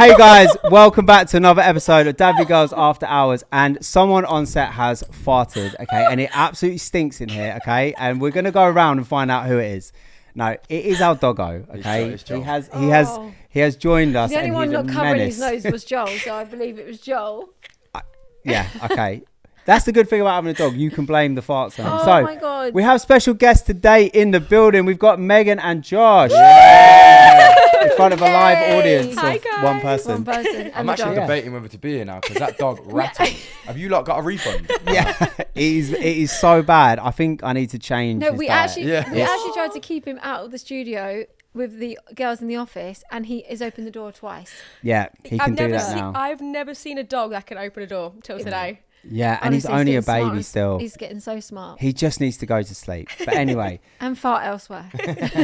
Hey guys, welcome back to another episode of DadVGirls After Hours. And someone on set has farted, okay, and it absolutely stinks in here, okay. And we're gonna go around and find out who it is. No, it is our doggo, okay. It's Joel. He has joined us. The only one not covering menace. his nose was Joel, so I believe it was Joel. Yeah, okay. That's the good thing about having a dog. You can blame the farts on him. Oh So my God. we have special guests today in the building. We've got Megan and Josh. In front of a live audience Hi, of guys. one person. One person. I'm actually debating whether to be here now because that dog rattled. Have you lot got a refund? Yeah, it is so bad. I think I need to change. No, his we diet. actually tried to keep him out of the studio with the girls in the office, and he has opened the door twice. Yeah, he can do that now. I've never seen a dog that can open a door till today. Yeah, and Honestly, he's only a getting baby smart. still. He's getting so smart. He just needs to go to sleep. But anyway, And fart elsewhere.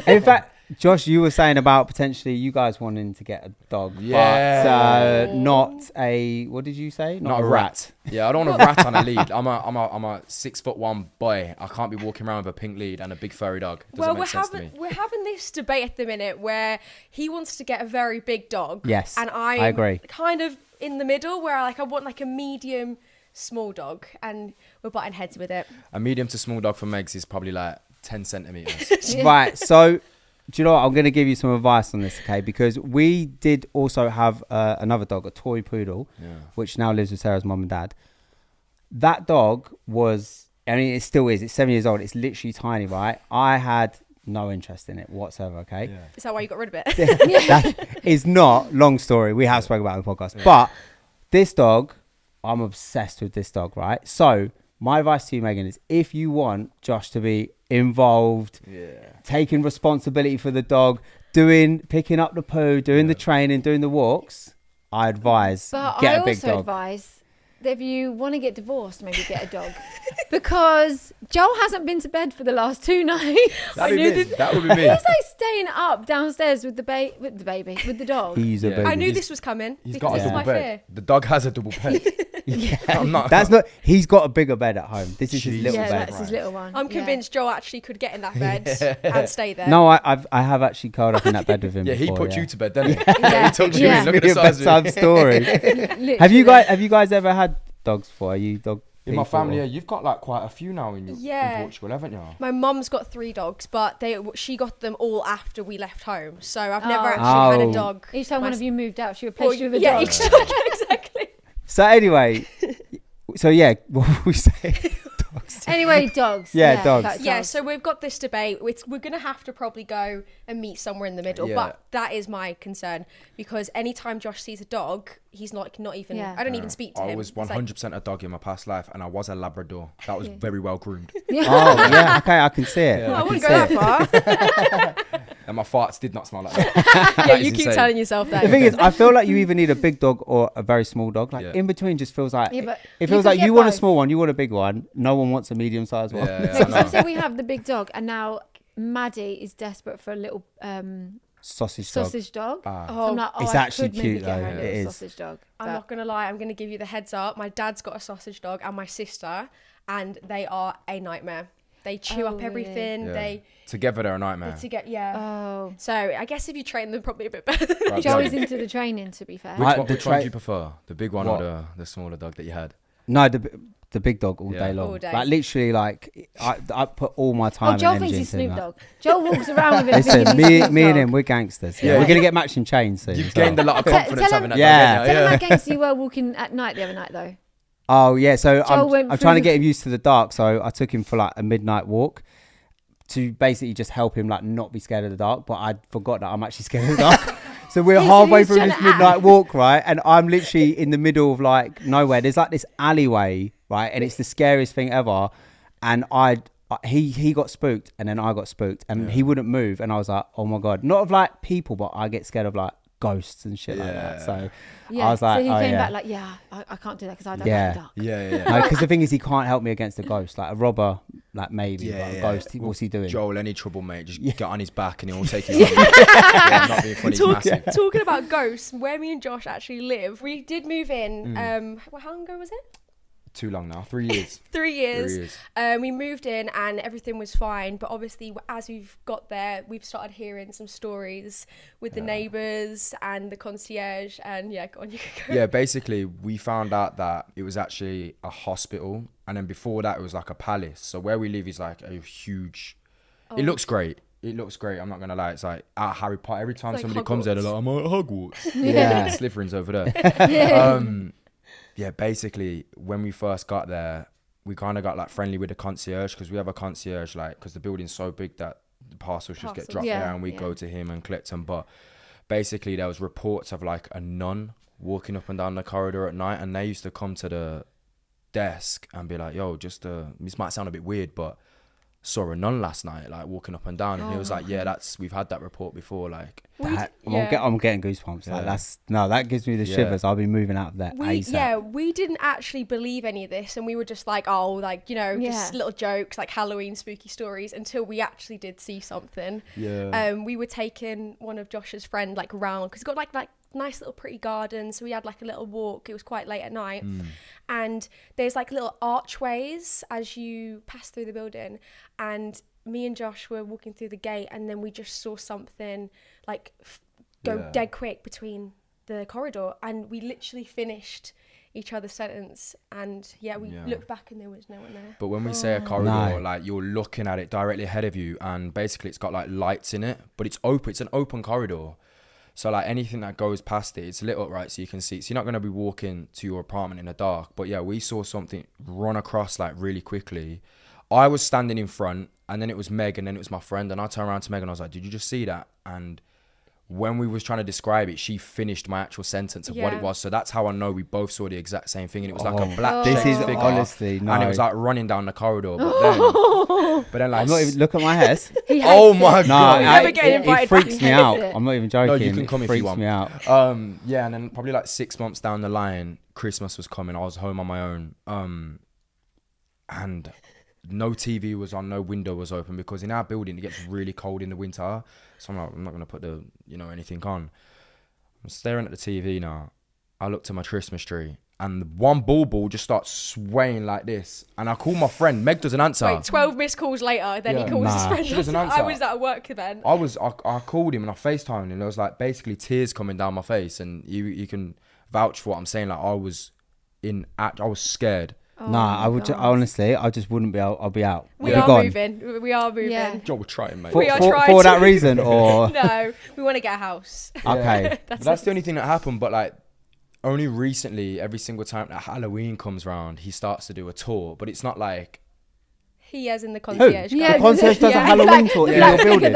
in fact, Josh, you were saying about potentially you guys wanting to get a dog, Yeah. but not a. What did you say? Not a rat. Yeah, I don't want a rat on a lead. I'm a 6'1" boy. I can't be walking around with a pink lead and a big furry dog. Doesn't make sense to me. We're having this debate at the minute where he wants to get a very big dog. Yes, and I I'm agree. kind of in the middle where I want like a medium small dog, and we're butting heads with it. A medium to small dog for Megs is probably like 10 centimeters. Right. So, do you know what? I'm going to give you some advice on this, okay? Because we did also have another dog, a toy poodle, which now lives with Sarah's mum and dad. That dog was, I mean, it still is. It's 7 years old. It's literally tiny, right? I had no interest in it whatsoever, okay? Yeah. Is that why you got rid of it? That is not, long story. We have spoken about it on the podcast. But this dog, I'm obsessed with this dog, right? So my advice to you, Megan, is if you want Josh to be involved, taking responsibility for the dog, picking up the poo, doing the training, doing the walks, I advise But get I a big also dog. advise that if you want to get divorced, maybe get a dog. Because Joel hasn't been to bed for the last 2 nights. That would be me. He's like staying up downstairs with the baby, with the dog. He's a Yeah. baby. I knew this was coming. He's because got a this is double my bed. fear. The dog has a double bed. I'm not. That's not. He's got a bigger bed at home. This is his Jeez. little Yeah, bed. that's his little one. I'm convinced Joel actually could get in that bed and stay there. No, I have actually curled up in that bed with him. Yeah, he before, put you to bed, didn't he? Yeah. He took you Yeah. in. Look at the size of bedtime it. story. Literally. Have you guys ever had dogs before? Are you dog? In my people? family, yeah, you've got like quite a few now in Portugal, haven't you? My mum's got 3 dogs, but she got them all after we left home. So I've never Oh. actually had Oh. a dog. Each time one of you moved out, she Or- replaced you with a yeah, dog. exactly. So anyway, so yeah, what were we saying? Dogs. Anyway, dogs. Yeah, dogs. like Yeah, so we've got this debate. We're going to have to probably go and meet somewhere in the middle. Yeah. But that is my concern because anytime Josh sees a dog, he's not even, Yeah. I don't even speak to him. I was It's like, 100% a dog in my past life, and I was a Labrador. That was very well groomed. Oh yeah, okay, I can see it. Yeah. I I wouldn't can go see that it. far. And my farts did not smell like that. Yeah, That is you keep insane. telling yourself that. The thing is, I feel like you either need a big dog or a very small dog. Like Yeah. in between, just feels like Yeah, but it you feels could like get you want a both. small one, you want a big one. No one wants a medium-sized one. Yeah, No, I know. because so we have the big dog, and now Maddie is desperate for a little Sausage dog. sausage dog. Ah. So I'm like, It's I actually could maybe cute, get her though. a little It is. sausage dog. I'm but- not going to lie. I'm going to give you the heads up. My dad's got a sausage dog and my sister, and they are a nightmare. They chew Oh, up everything. Yeah. They Together they're a nightmare. Oh, So I guess if you train them probably a bit better. Right, Joe so is into the training. To be fair, Which one do you prefer? The big one What? or the smaller dog that you had? No, the big dog all Yeah. day long. All day. Like literally, like I put all my time. oh, Joel and thinks energy he's into Snoop that. Dog. Joel walks around with him. Listen, thinking he's me Snoop and Dogg. him, we're gangsters. Yeah, Yeah. we're gonna get matching chains soon. You've so. gained a lot of Tell- confidence tell having him- that Yeah. dog. Tell him Yeah. how gangster you were walking at night the other night, though. Oh yeah, so Joel went I'm through trying to the- get him used to the dark. So I took him for like a midnight walk to basically just help him like not be scared of the dark. But I forgot that I'm actually scared of the dark. So we're He's- halfway he's through trying this to midnight act. walk, right? And I'm literally in the middle of like nowhere. There's like this alleyway, right? And it's the scariest thing ever. And he got spooked, and then I got spooked, and he wouldn't move. And I was like, oh my God, not of like people, but I get scared of like ghosts and shit like that. So Yeah. I was like, so he oh, came yeah. back like, yeah, I can't do that because I don't Yeah. like the dark. Yeah. Because the thing is, he can't help me against a ghost. Like a robber, like maybe, Yeah, but a yeah. ghost, what's he doing? Joel, any trouble, mate? Just get on his back and he'll take you. Yeah, I'm not being funny. He's massive. Talking about ghosts, where me and Josh actually live, we did move in. Well, how long ago was it? too long now. 3 years. 3 years. 3 years. We moved in and everything was fine, but obviously as we've got there, we've started hearing some stories with the neighbours and the concierge. And go on, you can go. Yeah, basically we found out that it was actually a hospital, and then before that it was like a palace. So where we live is like a huge. It looks great. It looks great. I'm not gonna lie. It's like at Harry Potter. Every time It's like somebody comes there, they're like, "I'm at Hogwarts." Yeah. Slytherin's over there. Yeah, basically, when we first got there, we kind of got like friendly with the concierge, because we have a concierge, like, because the building's so big that the parcels just get dropped there, and we go to him and collect them. But basically, there was reports of like a nun walking up and down the corridor at night, and they used to come to the desk and be like, "Yo, just this might sound a bit weird, but saw a nun last night, like walking up and down." And he was like, "Yeah, we've had that report before." Like, I'm getting goosebumps. Like that gives me the shivers. I'll be moving out of there ASAP. We didn't actually believe any of this, and we were just like, oh, like, just little jokes, like Halloween spooky stories, until we actually did see something. We were taking one of Josh's friend like round, because he's got like nice little pretty garden, so we had like a little walk. It was quite late at night, and there's like little archways as you pass through the building, and me and Josh were walking through the gate, and then we just saw something like go dead quick between the corridor, and we literally finished each other's sentence, and we looked back and there was no one there. But when we say a corridor, like, you're looking at it directly ahead of you, and basically it's got like lights in it, but it's open. It's an open corridor. So like anything that goes past it, it's lit up, right? So you can see. So you're not going to be walking to your apartment in the dark. But yeah, we saw something run across like really quickly. I was standing in front, and then it was Meg, and then it was my friend. And I turned around to Meg and I was like, "Did you just see that?" And when we was trying to describe it, she finished my actual sentence of what it was. So that's how I know we both saw the exact same thing. And it was like a black This is figure, honestly no. and it was like running down the corridor. But then like, I'm not even, look at my hair. oh my god, Never getting invited it freaks back. me out. I'm not even joking. No, you can come if if you you want. me out. Yeah, and then probably like 6 months down the line, Christmas was coming. I was home on my own. And no TV was on, no window was open, because in our building it gets really cold in the winter. So I'm like, I'm not gonna put anything on. I'm staring at the TV now. I looked at my Christmas tree, and one ball just starts swaying like this. And I call my friend. Meg doesn't answer. Wait, 12 missed calls later, then he calls his friend. She doesn't answer. I was at work then. I called him and I FaceTimed him, and there was like basically tears coming down my face, and you can vouch for what I'm saying. Like I was scared. I would honestly, I just wouldn't be out. I'll be out. We are moving. Yeah. Joe, we're trying, mate. We are trying for that reason, or no, we want to get a house. okay. That's the only thing that happened. But like, only recently, every single time that Halloween comes round, he starts to do a tour. But it's not like He has in the concierge. Yeah, the concierge does a Halloween tour in your building.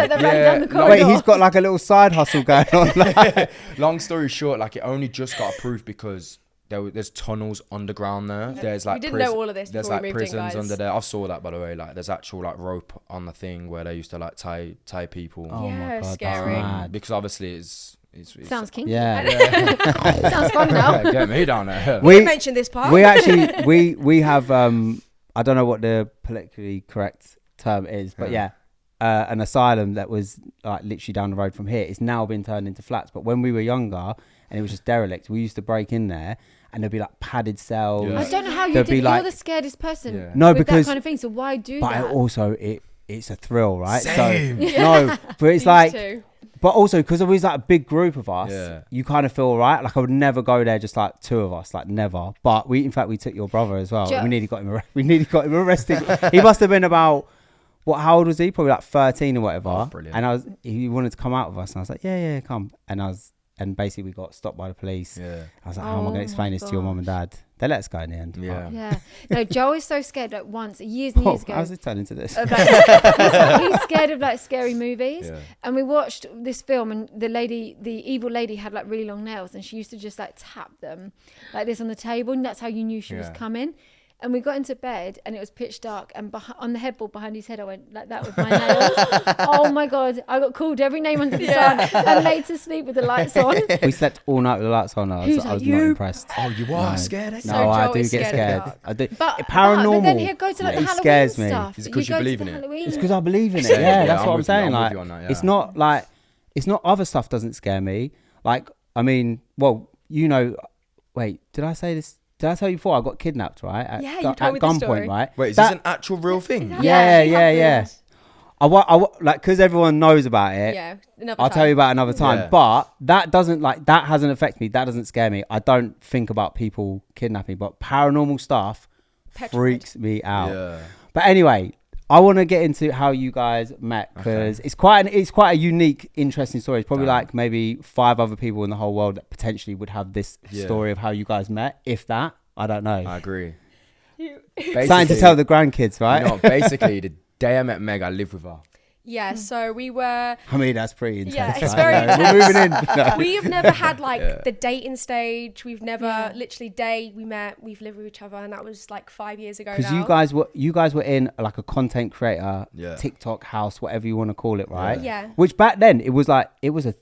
Wait, he's got like a little side hustle going on. Long story short, like it only just got approved because there's tunnels underground there. There's like we didn't know all of this there's before like we moved prisons in, guys. under there. I saw that, by the way. Like there's actual like rope on the thing where they used to like tie people. Oh Yeah, my God, scary. that's mad. Because obviously it's Sounds kinky. Yeah. Sounds fun now. Get me down there. We mentioned this part. We actually we have I don't know what the politically correct term is, but an asylum that was like literally down the road from here. It's now been turned into flats. But when we were younger and it was just derelict, we used to break in there and there'd be like padded cells. Yeah. I don't know how you There'd did. be like- You're the scaredest person. Yeah. No, with because that kind of thing. So why do but that? also it's a thrill, right? Same. So no, but it's These like. two. But also, because it was like a big group of us, Yeah. you kind of feel all right. Like I would never go there just like two of us, like never. But we took your brother as well. Jo- We nearly got him arrested. He must have been about how old was he? Probably like 13 or whatever. Oh, brilliant. And he wanted to come out with us, and I was like, yeah, come. And basically we got stopped by the police. Yeah. I was like, how am I going Oh to explain my this to your mum and dad? They let us go in the end. Yeah. Yeah. No, Joe is so scared. Like once, years and years ago. How's it turned into this? of, like, he's scared of like scary movies. Yeah. And we watched this film, and the evil lady had like really long nails, and she used to just like tap them like this on the table, and that's how you knew she was coming. And we got into bed and it was pitch dark, and on the headboard behind his head I went like that with my nails. Oh my God, I got called every name under the sun and laid to sleep with the lights on. We slept all night with the lights on. I He was was like, not "You-" impressed. Oh, you are No. scared? So No, I Joe do is get scared of scared. dark. I do. But Paranormal. but then he'd go to like it the Halloween scares me. stuff. Is it 'cause He'd you go to believe the in it? Halloween. It's because I believe in it. Same, Yeah, yeah, that's I'm what I'm with you, saying. I'm with Like, you on that, yeah. it's not like it's not other stuff doesn't scare me. Like, I mean, well, wait, did I say this? did I tell you before I got kidnapped, right? Yeah, you told me at the story. gunpoint, right? Wait, is this an actual real thing? Yeah. Like, because everyone knows about it. Yeah, I'll tell you about another time. Yeah. But that hasn't affected me. That doesn't scare me. I don't think about people kidnapping, but paranormal stuff freaks me out. Yeah. But anyway, I want to get into how you guys met, because it's quite a unique, interesting story. It's probably like maybe 5 other people in the whole world that potentially would have this story of how you guys met, if that. I don't know. I agree. Something to tell the grandkids, right? You know, basically, the day I met Meg, I lived with her. Yeah, so we were... I mean, that's pretty intense. Yeah, it's right? very intense. We're moving in. No. We have never had like the dating stage. We've never literally day we met. We've lived with each other, and that was like 5 years ago. Because now. you guys were in like a content creator, TikTok house, whatever you want to call it, right? Yeah. Which back then it was a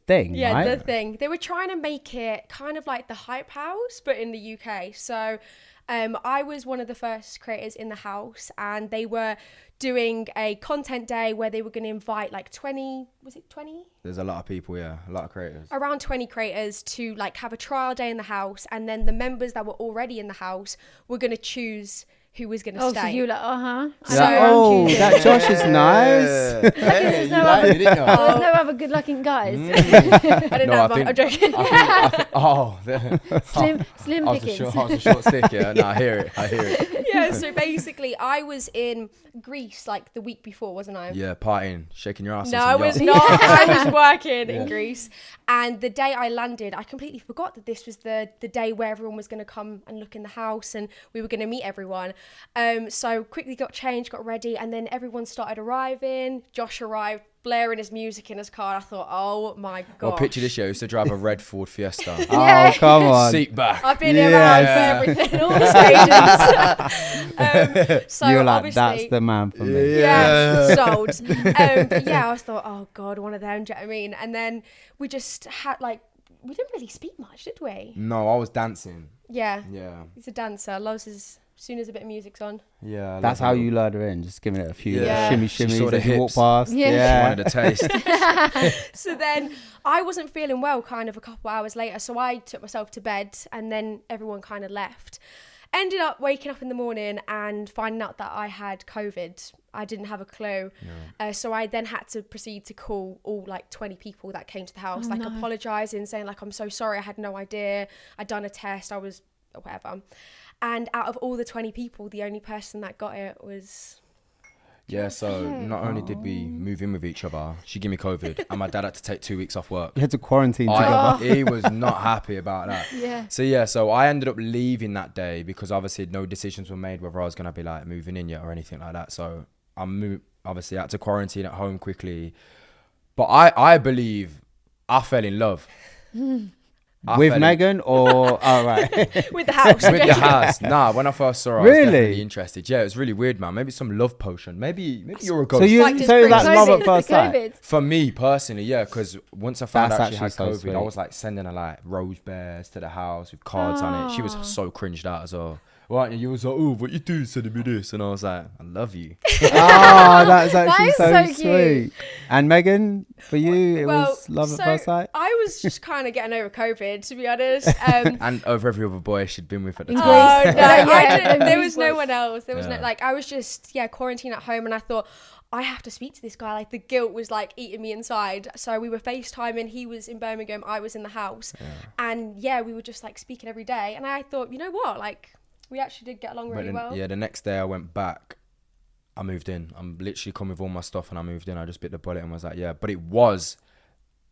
thing. Yeah, right? the thing. They were trying to make it kind of like the Hype House, but in the UK. So I was one of the first creators in the house, and they were doing a content day where they were going to invite like 20, was it 20? There's a lot of people, a lot of creators. Around 20 creators to like have a trial day in the house, and then the members that were already in the house were going to choose who was going to stay. So you were like, that Josh is nice. There's no other good-looking guys. I didn't know. I'm joking. Slim pickings. I was a short stick, yeah. No, I hear it. Yeah, so basically I was in Greece like the week before, wasn't I? Yeah, partying, shaking your ass. No, I was not. I was working in Greece. And the day I landed, I completely forgot that this was the day where everyone was going to come and look in the house, and we were going to meet everyone. So quickly got changed, got ready, and then everyone started arriving. Josh arrived, blaring his music in his car. I thought, oh my god. Well, picture this, I used to drive a red Ford Fiesta. Oh, come on. Seat back. I've been around for everything, all the stages. So you're like, obviously, that's the man for me. Yeah, sold. But yeah, I thought, oh god, one of them, do you know what I mean? And then we just had like, we didn't really speak much, did we? No, I was dancing. Yeah. Yeah. He's a dancer. Loves his, as soon as a bit of music's on. Yeah. That's how you lured her in, just giving it a few shimmies saw the as you walk hips. past. Yeah. She wanted a taste. So then I wasn't feeling well kind of a couple hours later, so I took myself to bed, and then everyone kind of left. Ended up waking up in the morning and finding out that I had COVID. I didn't have a clue. No. So I then had to proceed to call all like 20 people that came to the house, apologising, saying like, I'm so sorry, I had no idea. I'd done a test, I was whatever. And out of all the 20 people, the only person that got it was... Yeah, so not only did we move in with each other, she gave me COVID, and my dad had to take 2 weeks off work. You had to quarantine together. He was not happy about that. Yeah. So I ended up leaving that day because obviously no decisions were made whether I was going to be like moving in yet or anything like that. So I obviously had to quarantine at home quickly. But I believe I fell in love. With Megan or right. With the house. With the house. Nah, when I first saw her, I was Really? definitely interested. Yeah, it was really weird, man. Maybe some love potion. Maybe you're a ghost. So that's love at first sight. COVID. For me personally, yeah, because once I found That's out she had actually so COVID, sweet. I was like sending her like rose bears to the house with cards on it. She was so cringed out as well. Right, and you was like, oh, what you do sending me this? And I was like, I love you. That's actually is so so sweet. cute. And Megan, for you, it was love so at first sight? I was just kind of getting over COVID, to be honest. And over every other boy she'd been with at the In time. Greece. Oh, no, Yeah. there was no one else. There was Yeah. no, like, I was just, quarantined at home, and I thought, I have to speak to this guy. Like, the guilt was like eating me inside. So we were FaceTiming. He was in Birmingham. I was in the house. And we were just like speaking every day. And I thought, you know what? Like, we actually did get along really well. Yeah, the next day I went back. I moved in. I'm literally come with all my stuff and I moved in. I just bit the bullet and was like, yeah. But it was,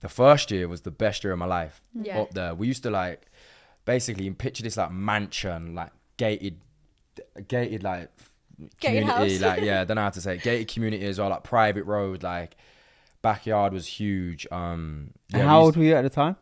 the first year was the best year of my life. Yeah. Up there. We used to like, basically, you picture this like mansion, like gated like Gated community. house. Like, yeah, I don't know how to say it. Gated community as well, like private road, like backyard was huge. How old were you at the time?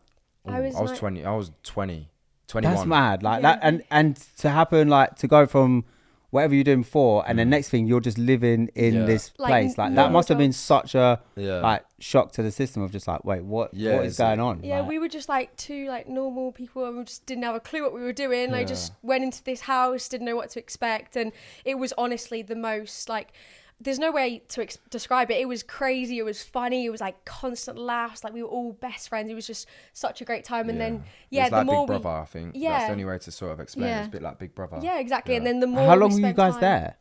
I was like- 20. I was 20. 21. That's mad. Like that, and to happen, like to go from whatever you're doing before, and the next thing you're just living in this Like, place. Like that must have been such a Yeah. like shock to the system of just like, wait, what is going on? Yeah, Like, we were just like two like normal people, and we just didn't have a clue what we were doing. I just went into this house, didn't know what to expect, and it was honestly the most like there's no way to describe it. It was crazy. It was funny. It was like constant laughs. Like we were all best friends. It was just such a great time. And then, it's the like more Big Brother, I think. That's the only way to sort of explain it. It's a bit like Big Brother. Yeah, exactly. And then the more How long were you guys there?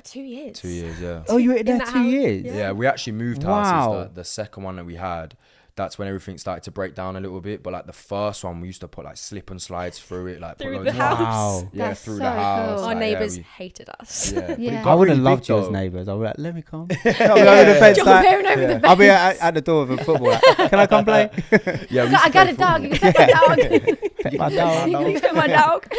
2 years. 2 years, yeah. Oh, you were there 2 years? Yeah, we actually moved houses. The second one that we had, that's when everything started to break down a little bit. But like the first one, we used to put like slip and slides through it, like through the house. Wow. Yeah, That's through so the house. cool. Our Like, neighbours hated us. Yeah. I would have loved you as neighbours. I would be like, let me come. I'll be over the fence. I'll be at the door of a football. Like, can I come play? I got a dog. You can pet my dog. Pet my dog. You can pet my dog.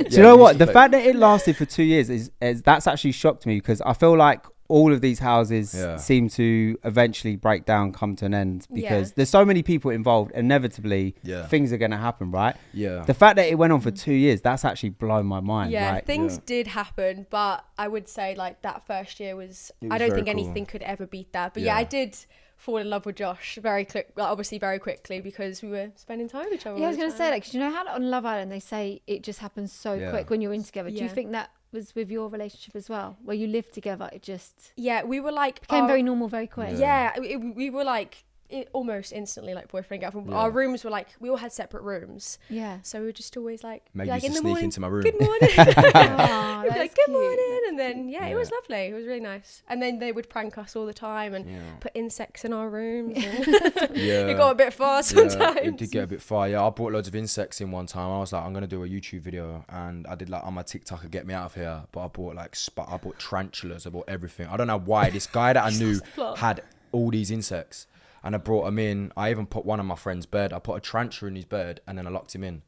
Do you know what? The fact that it lasted for 2 years is that's actually shocked me, because I feel like all of these houses seem to eventually break down, come to an end, because there's so many people involved. Inevitably, things are going to happen, right? Yeah. The fact that it went on for 2 years, that's actually blown my mind. Yeah, like, things did happen, but I would say like that first year was I don't think anything could ever beat that. But I did fall in love with Josh very quickly, because we were spending time with each other. Yeah, I was going to say, like, 'cause you know how on Love Island they say it just happens so quick when you're in together. Do you think that was with your relationship as well, where you lived together? It just we were like became very normal very quick. We were like almost instantly like boyfriend and girlfriend. Our rooms were like, we all had separate rooms. Yeah. So we were just always like, Maybe like you in used the to sneak morning, into my room. good morning. Oh, We'd be like, good morning. And then, it was Yeah. lovely. It was really nice. And then they would prank us all the time and put insects in our rooms. And it got a bit far sometimes. It did get a bit far. Yeah, I brought loads of insects in one time. I was like, I'm going to do a YouTube video. And I did like on my TikTok, Get Me Out of Here. But I bought like, I bought tarantulas. I bought everything. I don't know why. This guy that I knew had all these insects. And I brought him in. I even put one on my friend's bed. I put a tarantula in his bed and then I locked him in.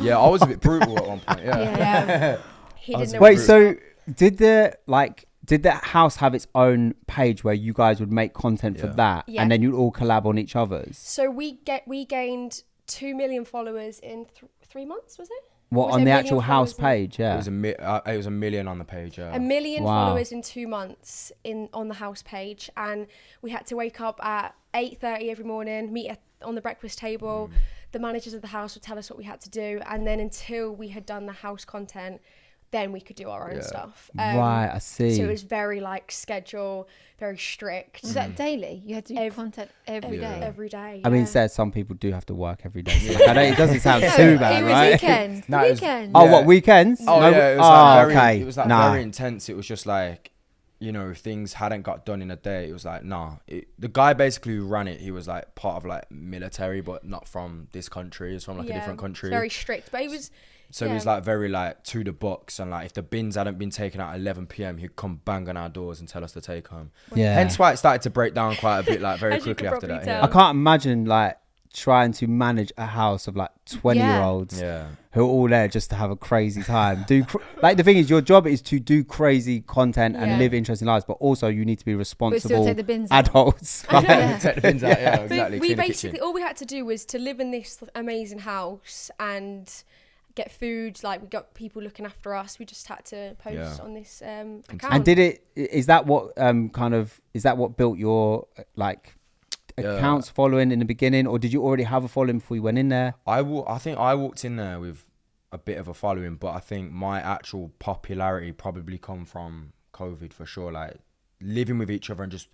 Yeah, I was a bit brutal at one point. Yeah. He didn't know. Wait, so did the house have its own page where you guys would make content for that, and then you'd all collab on each other's? So we gained 2 million followers in 3 months, was it? What, on the actual house page? Yeah. It was a million on the page. Yeah. 1 million followers in 2 months on the house page, and we had to wake up at 8:30 every morning, meet on the breakfast table. The managers of the house would tell us what we had to do, and then until we had done the house content, then we could do our own stuff. Right, I see. So it was very like schedule, very strict. Was that daily? You had to do content every day? Every day. I mean, some people do have to work every day. So like, I know it doesn't sound too bad, it was right? weekends. No, it was- Weekends. Oh, what, weekends? Oh, No, yeah. It was like okay. It was like very intense. It was just like, if things hadn't got done in a day, it was like, the guy basically who ran it, he was like part of like military, but not from this country. He was from like a different country. Very strict, but he was. So he was like very like to the box, and like if the bins hadn't been taken out at 11 p.m, he'd come bang on our doors and tell us to take home. Yeah. Hence why it started to break down quite a bit, like very As you quickly can after that. probably Yeah. I can't imagine like trying to manage a house of like 20-year-olds who are all there just to have a crazy time. Like the thing is, your job is to do crazy content and live interesting lives, but also you need to be responsible take the bins out. adults. Take the bins out, yeah, So exactly. we Clean the basically kitchen. all we had to do was to live in this amazing house and get food. Like we got people looking after us. We just had to post on this account. And is that what built your like accounts following in the beginning, or did you already have a following before you went in there? I think I walked in there with a bit of a following, but I think my actual popularity probably come from COVID for sure. Like living with each other and just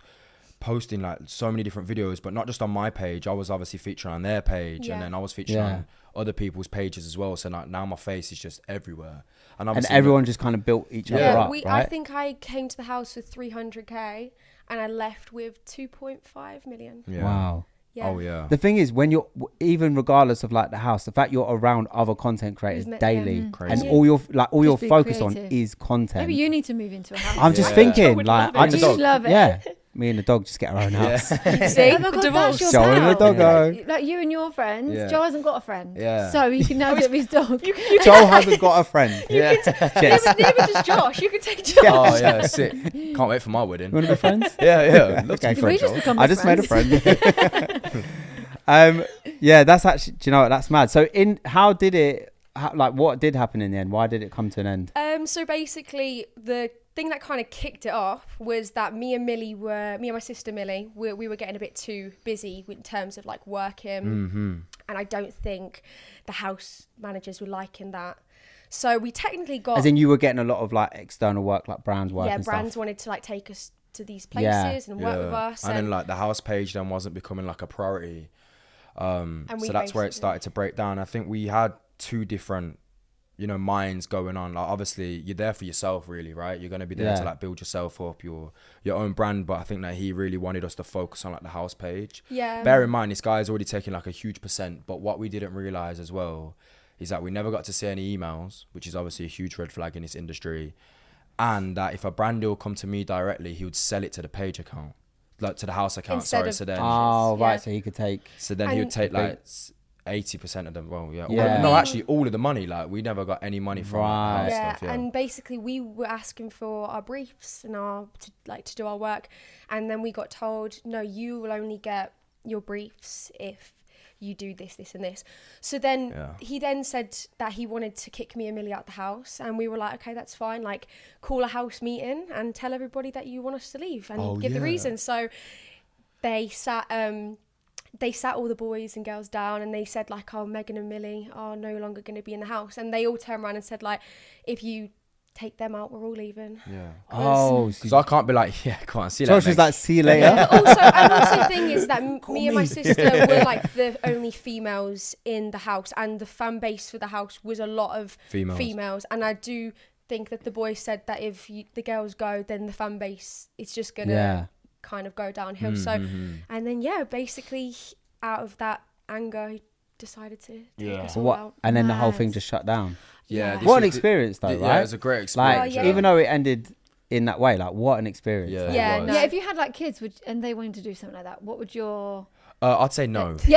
posting like so many different videos, but not just on my page. I was obviously featuring on their page, and then I was featuring on other people's pages as well. So like now my face is just everywhere, and everyone just kind of built each other up. I right? think I came to the house with 300k, and I left with 2.5 million. Yeah. Wow. Yeah. Oh yeah. The thing is, when you're, even regardless of like the house, the fact you're around other content creators daily, and all you're focused on is content. Maybe you need to move into a house. I'm just thinking, like, I just love it. Yeah, me and the dog just get our own house. See, Oh my God, divorce. that's your Joe and the pal. doggo. Like you and your friends. Yeah. Joe hasn't got a friend. Yeah. So he can now do it with his dog. Joe hasn't got a friend. Yeah. Neither does Josh. You could take Josh. Oh yeah, sick. Can't wait for my wedding. You want to be friends? Yeah. Love to Okay, be We friends. just become I best just made a friends. friend. Yeah, that's actually, do you know what, that's mad. So what did happen in the end? Why did it come to an end? So basically, the thing that kind of kicked it off was that me and my sister Millie, we were getting a bit too busy in terms of like working, and I don't think the house managers were liking that. So we technically got... As in you were getting a lot of like external work, like brands work and brands stuff. wanted to like take us to these places and work with us. And then like the house page then wasn't becoming like a priority. So that's where it started to break down. I think we had two different, minds going on. Like obviously you're there for yourself really, right? You're going to be there to like build yourself up, your own brand. But I think that he really wanted us to focus on like the house page. Yeah. Bear in mind, this guy's already taking like a huge %. But what we didn't realize as well is that we never got to see any emails, which is obviously a huge red flag in this industry. And that if a brand deal come to me directly, he would sell it to the page account, like to the house account. Instead of So then, so he could take. So then he would take like 80% of them. Well, actually, all of the money. Like we never got any money from that stuff. Yeah, and basically we were asking for our briefs and to do our work, and then we got told, no, you will only get your briefs if you do this, this and this. So then he then said that he wanted to kick me and Millie out the house, and we were like, okay, that's fine, like call a house meeting and tell everybody that you want us to leave and give the reason. So they sat all the boys and girls down, and they said like, oh, Megan and Millie are no longer going to be in the house, and they all turned around and said like, if you take them out, we're all leaving. Because I can't be like, come on, see you later. So she's like, see you later. And also the thing is that me and my sister were like the only females in the house, and the fan base for the house was a lot of females. And I do think that the boys said that if the girls go, then the fan base, it's just gonna kind of go downhill. And then basically out of that anger, he decided to take us all out. And then the whole thing just shut down. What an experience though, right? Yeah, it was a great experience. Like, even though it ended in that way, like what an experience. If you had like kids and they wanted to do something like that, what would your... I'd say no. I'd say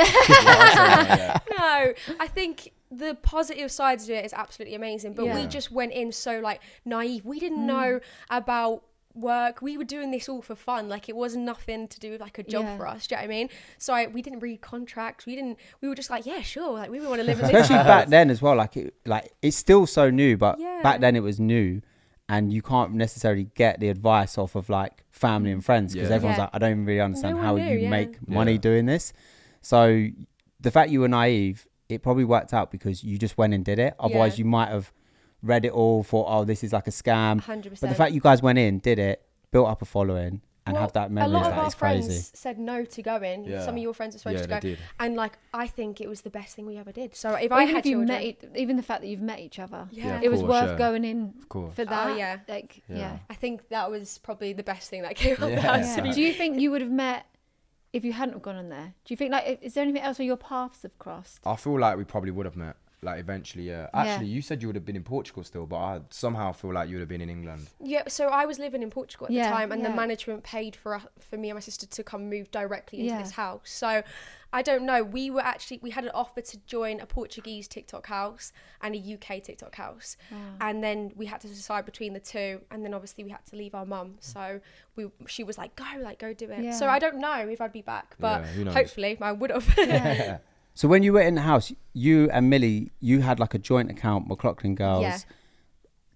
no. No, I think the positive sides of it is absolutely amazing, but we just went in so like naive. We didn't know about work. We were doing this all for fun. Like it wasn't nothing to do with like a job for us. Do you know what I mean? So we didn't read contracts. We were just like, yeah, sure. Like we want to live in this. Especially back then as well. Like it's still so new, but back then it was new, and you can't necessarily get the advice off of like family and friends because everyone's like, I don't even really understand how you make money doing this. So the fact you were naive, it probably worked out because you just went and did it. Otherwise you might have read it all, thought, oh, this is like a scam. 100%. But the fact you guys went in, did it, built up a following, and have that memory, a lot of our crazy. Friends said no to going. Some of your friends were supposed to go, did. And like I think it was the best thing we ever did. So if even the fact that you've met each other, it was worth going in for that. I think that was probably the best thing that came out of the house. Do you think you would have met if you hadn't have gone on there? Do you think like is there anything else where your paths have crossed? I feel like we probably would have met. Like eventually, Actually, you said you would have been in Portugal still, but I somehow feel like you would have been in England. Yeah, so I was living in Portugal at the time, and the management paid for me and my sister to come move directly into this house. So I don't know. We had an offer to join a Portuguese TikTok house and a UK TikTok house, and then we had to decide between the two. And then obviously we had to leave our mum, so she was like, go do it. So I don't know if I'd be back, but hopefully I would have. So when you were in the house, you and Millie, you had like a joint account, McLaughlin Girls. Yeah.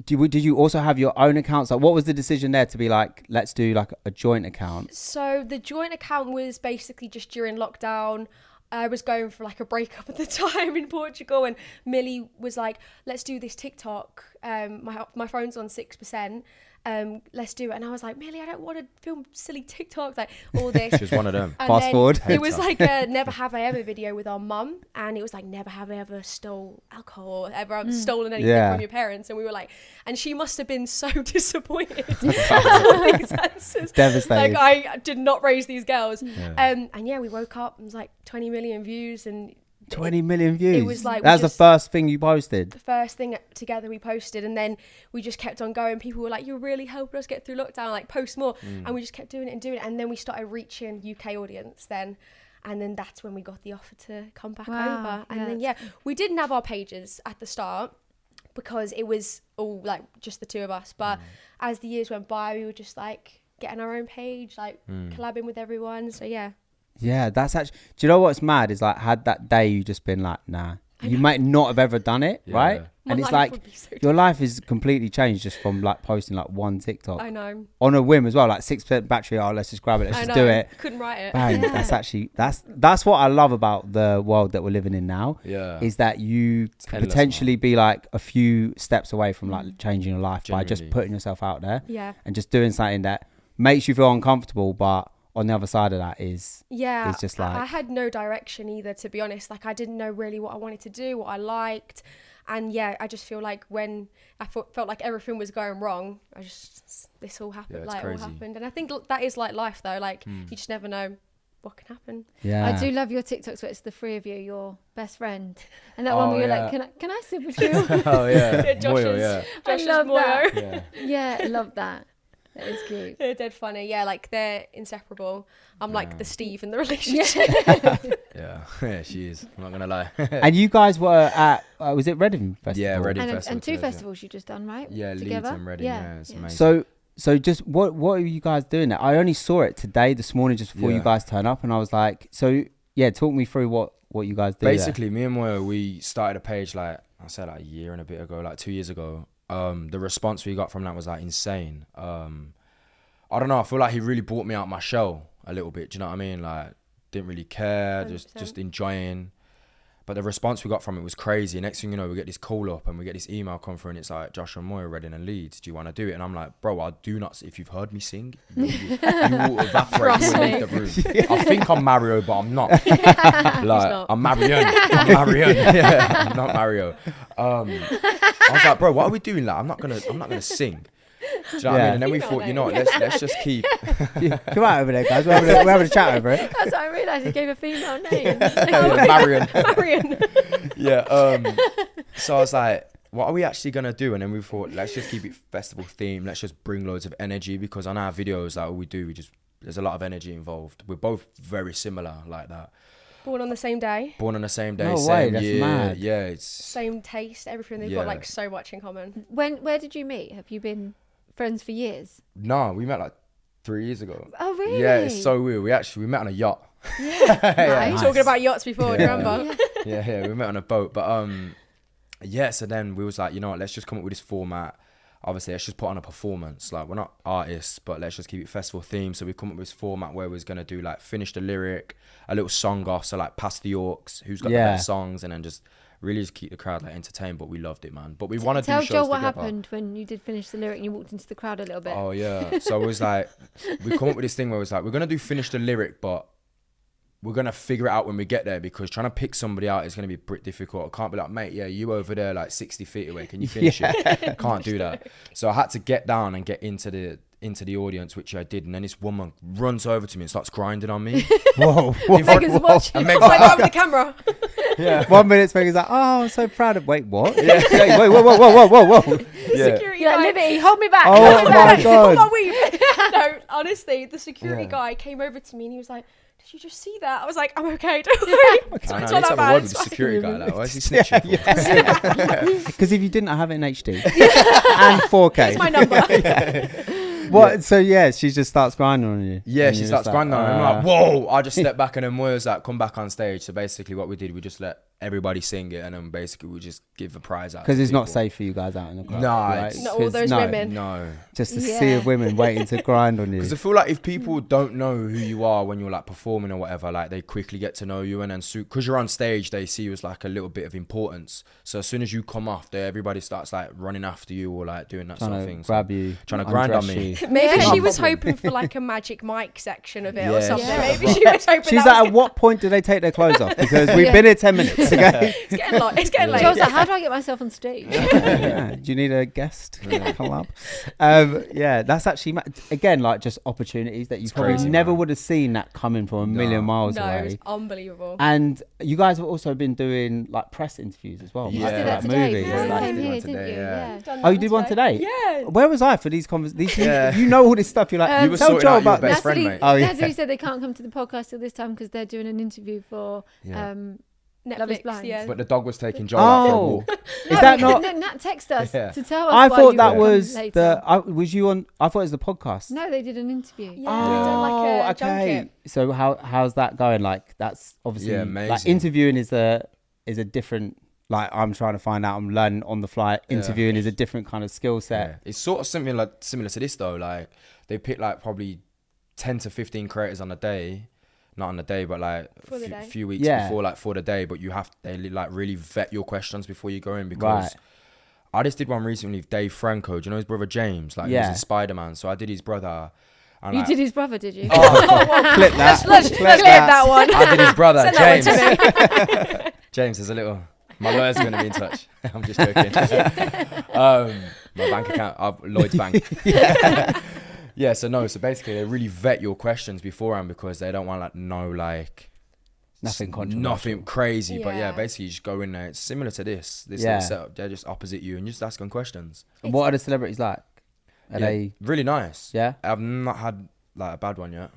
Did you also have your own accounts? Like, what was the decision there to be like, let's do like a joint account? So the joint account was basically just during lockdown. I was going for like a breakup at the time in Portugal, and Millie was like, let's do this TikTok. My phone's on 6%. Let's do it. And I was like, Millie, I don't want to film silly TikToks, like all this. She's one of them. And fast forward. It was like a never have I ever video with our mum, and it was like never have I ever stole alcohol or ever stolen anything from your parents. And we were like, and she must have been so disappointed. All these answers. Devastated. Like I did not raise these girls. And we woke up and it was like 20 million views, and 20 million views. It was like that was the first thing you posted. The first thing together we posted, and then we just kept on going. People were like, "You're really helping us get through lockdown. Like, post more." And we just kept doing it, and then we started reaching UK audience. And then that's when we got the offer to come back over. And then we didn't have our pages at the start because it was all like just the two of us. But as the years went by, we were just like getting our own page, like collabing with everyone. So yeah. Yeah, that's actually... Do you know what's mad? Is like, had that day you just been like, nah, you might not have ever done it, right? My And it's life like would be so your life is completely changed just from like posting like one TikTok I know. on a whim as well, like 6% battery. Oh, let's just grab it, let's just do it. Couldn't write it. Bang. Yeah. That's actually that's what I love about the world that we're living in now. Yeah. Is that you could endless, potentially be like a few steps away from like changing your life by just Genuinely. putting yourself out there Yeah. and just doing something that makes you feel uncomfortable, but on the other side of that is Yeah, it's just I like had no direction either, to be honest. Like, I didn't know really what I wanted to do, what I liked. And yeah, I just feel like when I felt like everything was going wrong, this all happened. Yeah, it's like, crazy. all happened. And I think that is like life, though. Like, you just never know what can happen. yeah. I do love your TikToks where it's the three of you, your best friend, and that one Oh, where you're yeah. like, can I sit with you? Oh yeah. Yeah, Moyo, yeah. I Josh's love that. Yeah. Yeah, I love that. That is cute. They're dead funny. Yeah, like they're inseparable. I'm like Yeah. the Steve in the relationship. Yeah, she is. I'm not gonna lie. And you guys were at was it Reading Festival? Yeah, Reading And Festival. two together. festivals you've just done, right? Yeah, Leeds Together? and Reading. Yeah, it's amazing. So just what are you guys doing there? I only saw it today, this morning, just before you Yeah. guys turn up, and I was like, so yeah, talk me through what you guys do. Basically, me and Moyo, we started a page like I said, like a year and a bit ago, like 2 years ago. The response we got from that was like insane. I don't know. I feel like he really brought me out my shell a little bit. Do you know what I mean? Like, didn't really care, 100%. just enjoying. But the response we got from it was crazy. Next thing you know, we get this call up and we get this email come through and it's like, Josh and Moya, Reading and Leeds, do you want to do it? And I'm like, bro, I do not. If you've heard me sing, you will evaporate. You will leave the room. I think I'm Mario, but I'm not. Like, not. I'm Marion. I'm Marion. Yeah, I'm not Mario. I was like, bro, what are we doing? Like, I'm not gonna sing. Do you know what I mean? And then we thought, you know what, let's just keep. Come out over there, guys. We're having a chat over it. That's what I realised. You gave a female name. Marion. Marion. Yeah. So I was like, what are we actually gonna do? And then we thought, let's just keep it festival theme. Let's just bring loads of energy, because on our videos, like all we do, there's a lot of energy involved. We're both very similar like that. Born on the same day. Born on the same day, No way, same that's year. mad. Yeah, it's Same taste, everything. They've Yeah. got like so much in common. Where did you meet? Have you been friends for years? no. We met like 3 years ago. Oh, really? Yeah, it's so weird. We met on a yacht. Yeah. Nice. Talking about yachts before, do you Yeah. remember? Yeah, we met on a boat. But yeah, so then we was like, you know what, let's just come up with this format. Obviously, let's just put on a performance. Like, we're not artists, but let's just keep it festival themed. So we come up with this format where we was gonna do like finish the lyric, a little song off, so like pass the orcs, who's got the best songs, and then just really just keep the crowd like entertained. But we loved it, man. But we want to do Tell shows Joel what together. happened when you did finish the lyric and you walked into the crowd a little bit. Oh yeah. So it was like, we come up with this thing where it was like, we're gonna do finish the lyric, but we're gonna figure it out when we get there, because trying to pick somebody out is gonna be pretty difficult. I can't be like, mate, yeah, you over there like 60 feet away, can you finish it? Can't do that. So I had to get down and get into the audience, which I did, and then this woman runs over to me and starts grinding on me. Whoa. Megan's watching. And Meg's Like like, over the camera. yeah. 1 minute, Megan's like, oh, I'm so proud of. Wait, what? Yeah. Wait, whoa. Yeah. Security You're guy. like, Liberty, hold me back. Oh hold me back. my god. Hold my weave. No, honestly, the security Yeah. guy came over to me and he was like, did you just see that? I was like, I'm okay, don't worry. I It's know, not I need to that have a bad. word with the security guy. Like, why is he snitching for? Because if you didn't have it in HD and 4K. Here's my number. What? So yeah, she just starts grinding on you. Yeah, And she you're starts just like, grinding on me. I'm like, whoa. I just stepped back and then Moya's like, come back on stage. So basically what we did, we just let everybody sing it, and then basically we just give a prize out. Because to it's not people. safe for you guys out in the crowd. No, right? it's- Not all 'Cause those women. No. Just a Yeah. sea of women waiting to grind on you. Because I feel like if people don't know who you are when you're like performing or whatever, like they quickly get to know you, and then because you're on stage, they see you as like a little bit of importance. So as soon as you come off there, everybody starts like running after you or like doing that sort of Trying thing. to grab you. trying to grind on undress me. you. Maybe Yeah. she was hoping for like a magic mic section of it or Yeah, something. yeah. Maybe she was hoping She's that like, was at what point do they take their clothes off? Because we've Yeah. been here 10 minutes, okay? it's getting late. It's getting late. Joel's like, how do I get myself on stage? Yeah. Do you need a guest? Come up. Yeah, that's actually, again, like just opportunities that you probably crazy, never man. would have seen that coming from a million miles No, away. it's unbelievable. And you guys have also been doing like press interviews as well. Yeah. I did that Like today movies. before you Like- came did here, one didn't today, you? yeah. Yeah. Oh, you did one today? Yeah. Where was I for these conversations? Yeah. You know all this stuff. You're like, You were tell sorting Joe out your about best this. friend, Natalie, mate. Oh, yeah. Natalie said they can't come to the podcast till this time because they're doing an interview for Yeah. Love is Netflix, Blind. yeah. But the dog was taking Joel out for a Oh, walk. is that not? Nat text us Yeah. to tell us. I why thought you that would come was later. was you on? I thought it was the podcast. No, they did an interview. Yeah, they've done like a okay. junket. So how's that going? Like that's obviously Yeah, like amazing. interviewing is a different Like I'm trying to find out, I'm learning on the fly. Interviewing is a different kind of skill set. Yeah. It's sort of something like similar to this though. Like they pick like probably 10 to 15 creators on a day, not on the day, but like a few weeks before, like for the day. But they like really vet your questions before you go in, because I just did one recently with Dave Franco. Do you know his brother James? Like he was in Spider-Man. So I did his brother. And you did his brother, did you? Clip that. Let's clear that one. I did his brother, James. James, there's a little. My lawyer's going to be in touch. I'm just joking. My bank account, Lloyd's Bank. Yeah. So basically they really vet your questions beforehand, because they don't want Nothing controversial. nothing crazy. But basically you just go in there. It's similar to this little setup. They're just opposite you and you just ask them questions. And what are the celebrities like? Are they really nice? Yeah. I've not had like a bad one yet.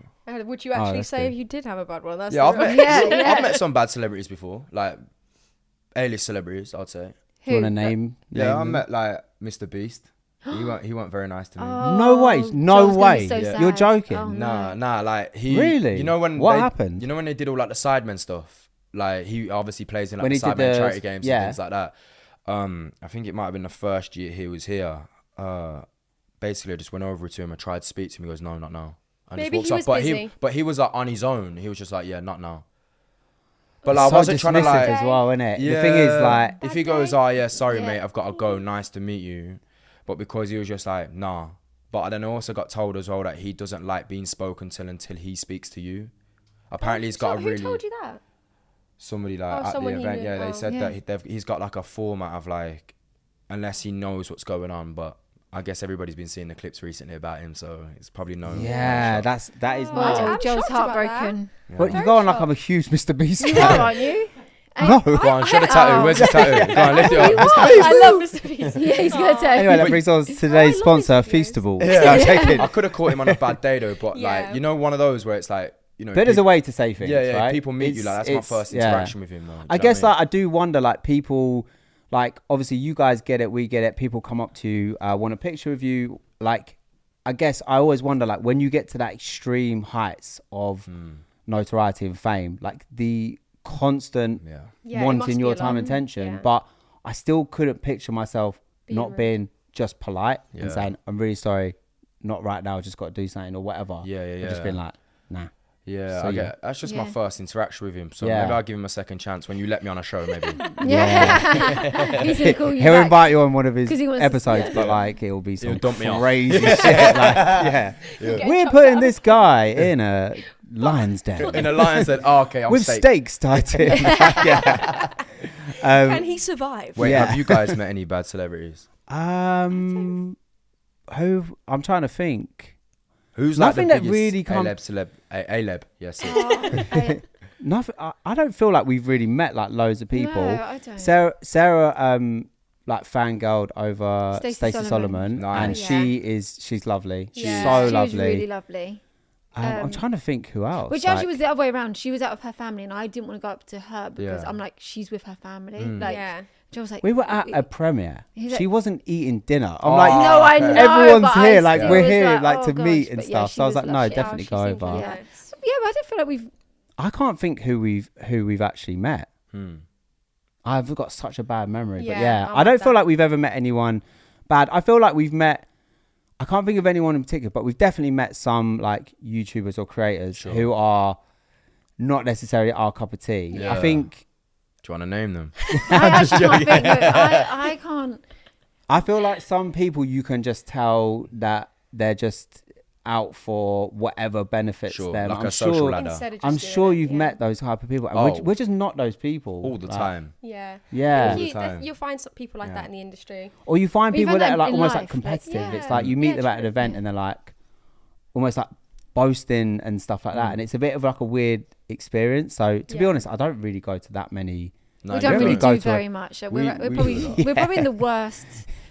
Would you actually say you did have a bad one? That's I've met some bad celebrities before, like A-list celebrities, I'd say. Do you want to name? I met like Mr. Beast. He weren't very nice to me. No way. No way. So You're joking. Oh, Nah, like he really? You know when what happened? You know when they did all like the Sidemen stuff? Like he obviously plays in like when the Sidemen charity games and yeah. things like that. I think it might have been the first year he was here. Basically I just went over to him and tried to speak to him. He goes, no, not now. And maybe just he was busy. But he was like on his own. He was just like, yeah, not now. But like, I wasn't trying to like as well, innit? Yeah, the thing is like if he goes, oh yeah, sorry mate, I've got to go, nice to meet you. But because he was just like, nah. But I then also got told as well that he doesn't like being spoken to until he speaks to you. Apparently he's got a really... Who told you that? Somebody like at the event, they said that he's got like a format of like, unless he knows what's going on, but I guess everybody's been seeing the clips recently about him, so it's probably known. Yeah, that is Oh, Joel's heartbroken. Yeah. But you go on like I'm a huge Mr. Beast fan. You are, aren't you? No. Go on, show the tattoo. Where's his tattoo? Go on, lift it up. I love Mr. Beast. Yeah, he's got a tattoo. Anyway, that brings us to today's sponsor, Feastable. I could have caught him on a bad day though, but like, you know, one of those where it's like, you know, but there's a way to say things, right? People meet you like, that's my first interaction with him though. I guess like I do wonder, like people, like obviously you guys get it, we get it. People come up to you, want a picture of you. Like, I guess I always wonder, like when you get to that extreme heights of notoriety and fame, like the constant wanting your time and attention, but I still couldn't picture myself not being just polite and saying, I'm really sorry, not right now, I just got to do something or whatever. Just being like, nah. Yeah, so, I get it. That's just my first interaction with him. So maybe I'll give him a second chance when you let me on a show, maybe. He's gonna call you He'll back. invite you on one of his He wants episodes, but like it'll be some dump me off. crazy shit. Like, we're putting this guy in a lion's den. In a lion's den. Oh, okay. With steaks tied in. Can he survive? Wait, have you guys met any bad celebrities? Who? I'm trying to think. Who's nothing like the that really comes. Aleb, yes. Nothing. I don't feel like we've really met like loads of people. No, I don't. Sarah, like fangirled over Stacey Solomon, nice. and she's lovely. She's so lovely. She's really lovely. I'm trying to think who else. Which actually was the other way around. She was out of her family, and I didn't want to go up to her because I'm like, she's with her family. Joe was like, we were at a premiere. Like, she wasn't eating dinner. I'm like, no, I know. Everyone's here. Like we're here, like, to meet and stuff. So I was like, no, definitely go over. Yeah, but I don't feel like we've. I can't think who we've actually met. I've got such a bad memory, but I don't feel like we've ever met anyone bad. I feel like we've met. I can't think of anyone in particular, but we've definitely met some like YouTubers or creators who are not necessarily our cup of tea. I think. Do you want to name them? I can't. I feel like some people you can just tell that they're just out for whatever benefits them. Like I'm social ladder. I'm sure you've met those type of people. And we're just not those people. All the time. Yeah. You'll find some people like that in the industry. Or you find people that are like almost like life, competitive. It's like you meet them at an event and they're like almost like boasting and stuff like that. And it's a bit of like a weird experience. So to be honest, I don't really go to that many. We don't really do very much. We're probably in the worst.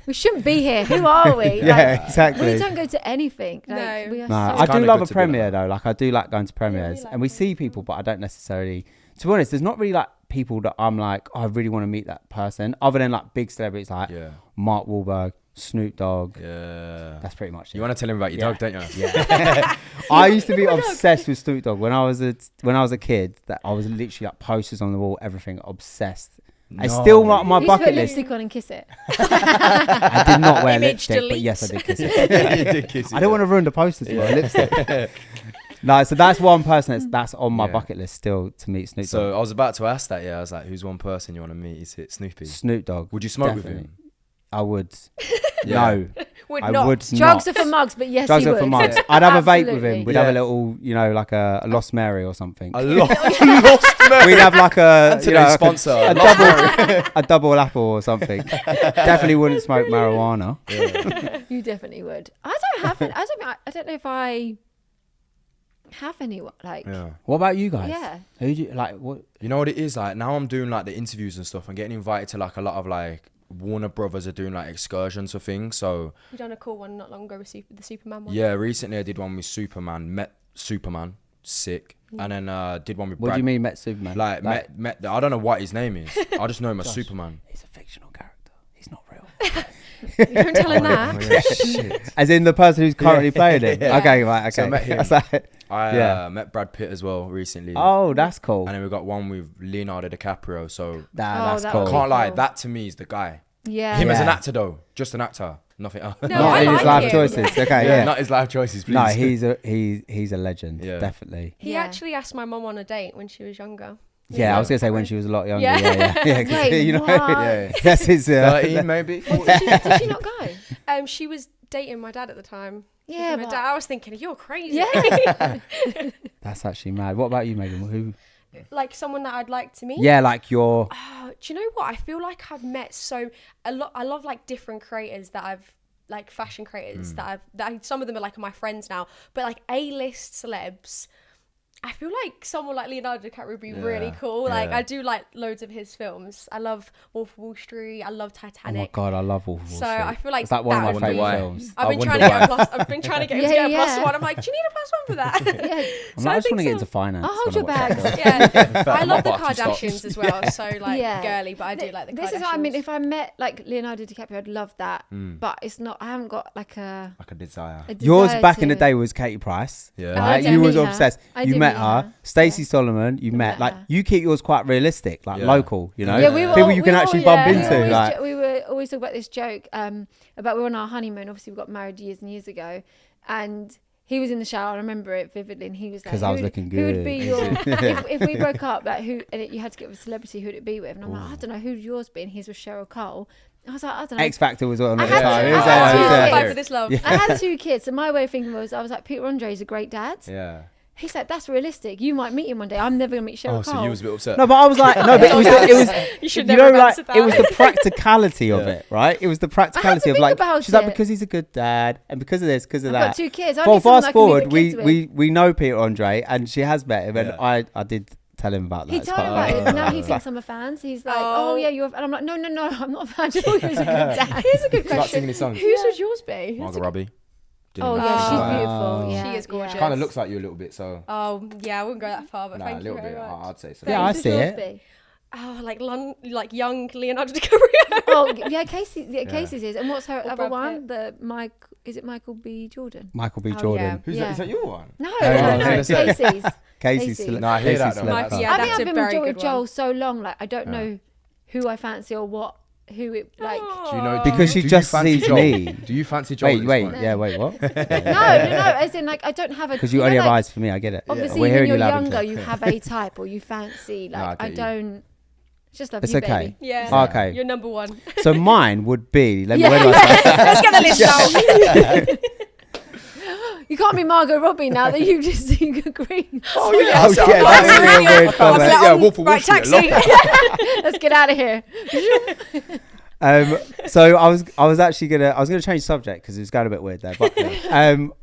We shouldn't be here. Who are we? Exactly. We don't go to anything. Like, I do love a premiere though. Like I do like going to premieres, and we see people, but I don't necessarily. To be honest, there's not really like people that I'm like, oh, I really want to meet that person, other than like big celebrities like Mark Wahlberg, Snoop Dogg. Yeah, that's pretty much it. You want to tell him about your dog, don't you? Yeah. I used to be obsessed with Snoop Dogg when I was a kid. That I was literally like posters on the wall, everything, obsessed. It's still not my You bucket put list. lipstick on and kiss it. I did not wear Image lipstick, but deletes. yes, I did kiss it. You did kiss it, I don't want to ruin the posters for lipstick. No, so that's one person that's on my bucket list still to meet Snoop Dogg. So I was about to ask that. Yeah, I was like, who's one person you want to meet? Is it Snoopy? Snoop Dogg. Would you smoke with definitely. him? I would. Yeah. No, Would I not. would Drugs not. are for mugs, but yes, Drugs he are would. for mugs. I'd have a vape with Absolutely. him. We'd Yeah. have a little, like a Lost Mary or something. A lost Mary. We'd have like a, Today's like sponsor. a double apple or something. Definitely wouldn't smoke marijuana. You definitely would. I don't know if I have anyone like. Yeah. What about you guys? Yeah. Who do you like? What? You know what it is like? Now I'm doing like the interviews and stuff. I'm getting invited to like a lot of like Warner Brothers are doing like excursions for things. So You done a cool one not long ago with the Superman one. yeah, recently I did one with Superman. Met Superman, sick, and then did one with. What do you mean met Superman? Like met. I don't know what his name is. I just know him as Josh. Superman. He's a fictional character. He's not real. You don't tell him that. Shit. As in the person who's currently playing it. Yeah. Okay, right. Okay. So I met him. That's like- I met Brad Pitt as well recently. oh, that's cool. And then we got one with Leonardo DiCaprio. So That's that cool. would can't lie, cool. that to me is the guy. Yeah. Him as an Yeah. actor though, just an actor, nothing else. No, Not I in his like life him. choices. Okay, yeah. Not his life choices, please. No, he's a legend. Yeah. Definitely. He Yeah. actually asked my mum on a date when she was younger. Yeah, I was gonna say when she was a lot younger. Yeah. Yeah. 'Cause, Wait, you know, what? Yeah. that's his. 13 maybe. Did she not go? She was dating my dad at the time. Yeah, My but- dad, I was thinking, you're crazy. Yeah. That's actually mad. What about you, Megan? Who? Like someone that I'd like to meet. Yeah, like your. Oh, do you know what? I feel like I've met a lot. I love like different creators that I've like fashion creators some of them are like my friends now, but like A-list celebs. I feel like someone like Leonardo DiCaprio would be really cool. Like yeah. I do like loads of his films. I love Wolf of Wall Street. I love Oh my Titanic. god, I love Wolf of Wall So Street. I feel like it's like one that of would my be- favorite Why? films. I've been wonder trying to get why. a plus. I've been trying to get him to Yeah, get a plus yeah. one. I'm like, do you need a plus one for that? Yeah. I'm So like, I I just want to think get so. into finance. I'll hold when your I watch bags. that. Yeah, I love the Might have to stop. Kardashians as well. So like Yeah. girly, but I do like the Kardashians. This is what I mean. If I met like Leonardo DiCaprio, I'd love that. But it's not. I haven't got like a. Like a desire. Yours desire back in the to- day was Katie Price. Yeah. I Right? did You meet was her. obsessed. I You did met meet her. her. Stacey Solomon. You met. met Like her. you keep yours quite realistic, like Yeah. local. You know, Yeah, we people you can actually bump into. Like We were always talking about this joke about we were on our honeymoon. Obviously, we got married years and years ago, and he was in the shower. I remember it vividly, and he was like, 'Cause I was looking Who would be good." your if we broke up? Like who? And you had to get with a celebrity. Who'd it be with? And I'm like, I don't know. Who'd yours be? And his was Cheryl Cole. I was like, I don't know. X Factor was on I at the had time. to- It was I there, had it was to there. Fight for this love. I had 2 kids, and my way of thinking was, I was like, Peter Andre is a great dad. Yeah. He's like, that's realistic. You might meet him one day. I'm never gonna meet Cheryl Oh, Cole. so you was a bit upset. No, but I was like, no, but it was You should you never know, have like answered that. it was the practicality of Yeah. it, right? It was the practicality of think like about she's like it. because he's a good dad and because of this, because of I've that. got 2 kids. I Well, need someone fast I can leave forward, the kids with. we know Peter Andre and she has met him, and Yeah. I did tell him about that. He It's told me quite- about it. Now he thinks I'm a fan. So he's like, Oh. oh yeah, you're. And I'm like, no, I'm not a fan. I just thought he was a good dad. Here's a good Start question. singing his song. Whose would yours be? Margot Robbie. Oh yeah, Oh. she's beautiful. Yeah, She is gorgeous. yeah. Kind of looks like you a little bit, so. Oh yeah, I wouldn't go that far, but Nah, a thank you little very bit. much. I'd say so. Yeah, I Who's see yours it. be? Oh, like young Leonardo DiCaprio. Oh yeah, Casey. Yeah, Yeah. Casey's is. And what's her Or other Brad one? Pitt. The Mike. Is it Michael B. Jordan? Michael B. Oh, Jordan. yeah. Who's Yeah. that? Is that your one? No, I was no, gonna say. Casey's. Casey's Casey. Celeb. No, I hear that Casey's though. Celeb. That's- Yeah, I think that's I've a been very with good Joel one. so long. Like I don't know who I fancy or what. Who it like. Do you know? Because she do you just fancy sees Joel? me. Do you fancy Joel? at this Wait, point? yeah, wait, what? No. As in, like I don't have a. Because you know, only have like, eyes for me, I get it. Obviously, We're when hearing you're you loud and younger, clear. you have a type or you fancy. No, I Like get I you. don't. It's just love It's you, okay. baby. Yeah. Okay. You're number one. So mine would be. Let me. Yeah. Where do I start? Let's get the list down. You can't be Margot Robbie now that you just agree. Oh yeah. Oh yeah, that's a real weird I was comment. like, yeah, Wolf of Wall Right, Street, taxi. Let's get out of here. So I was actually gonna change subject because it was going a bit weird there. But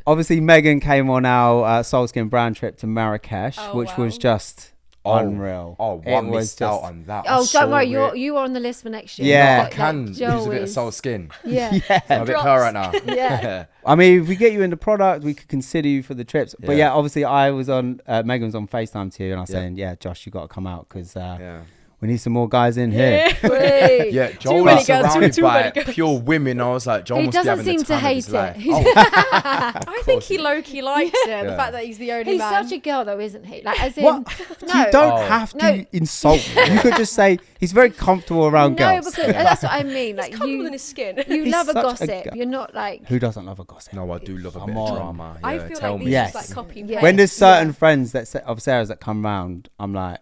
obviously Megan came on our SOLSKIN brand trip to Marrakesh, Oh, which wow. was just unreal. Oh, It one was missed out just- on that. Oh, That's don't so worry, weird. you are on the list for next year. Yeah. I Like can use Joe a bit of is. soul skin. Yeah. I'm a bit Drops. pearl right now. Yeah. I mean, if we get you in the product, we could consider you for the trips. But Yeah. yeah, obviously I was on Megan was on FaceTime to you, and I was Yeah. saying, yeah, Josh, you got to come out because Yeah. we need some more guys in here. Yeah, Joel many is girls, surrounded too by many girls. pure women. I was like, Joel He must be doesn't having seem the to time of hate his it. life. I think he low-key likes it. The Yeah. fact that he's the only He's man. such a girl, though, isn't he? Like, as in, What? no, You don't Oh. have to No. insult him. You could just say he's very comfortable around no, girls. because that's what I mean. Like, He's comfortable in his skin. you He's love a such a gossip. girl. You're not like. Who doesn't love a gossip? No, I do love a Come bit on. of drama. I Yeah, feel tell like me. these Yes. is like copy and Yeah. paste. When there's certain friends of Sarah's that come round, I'm like,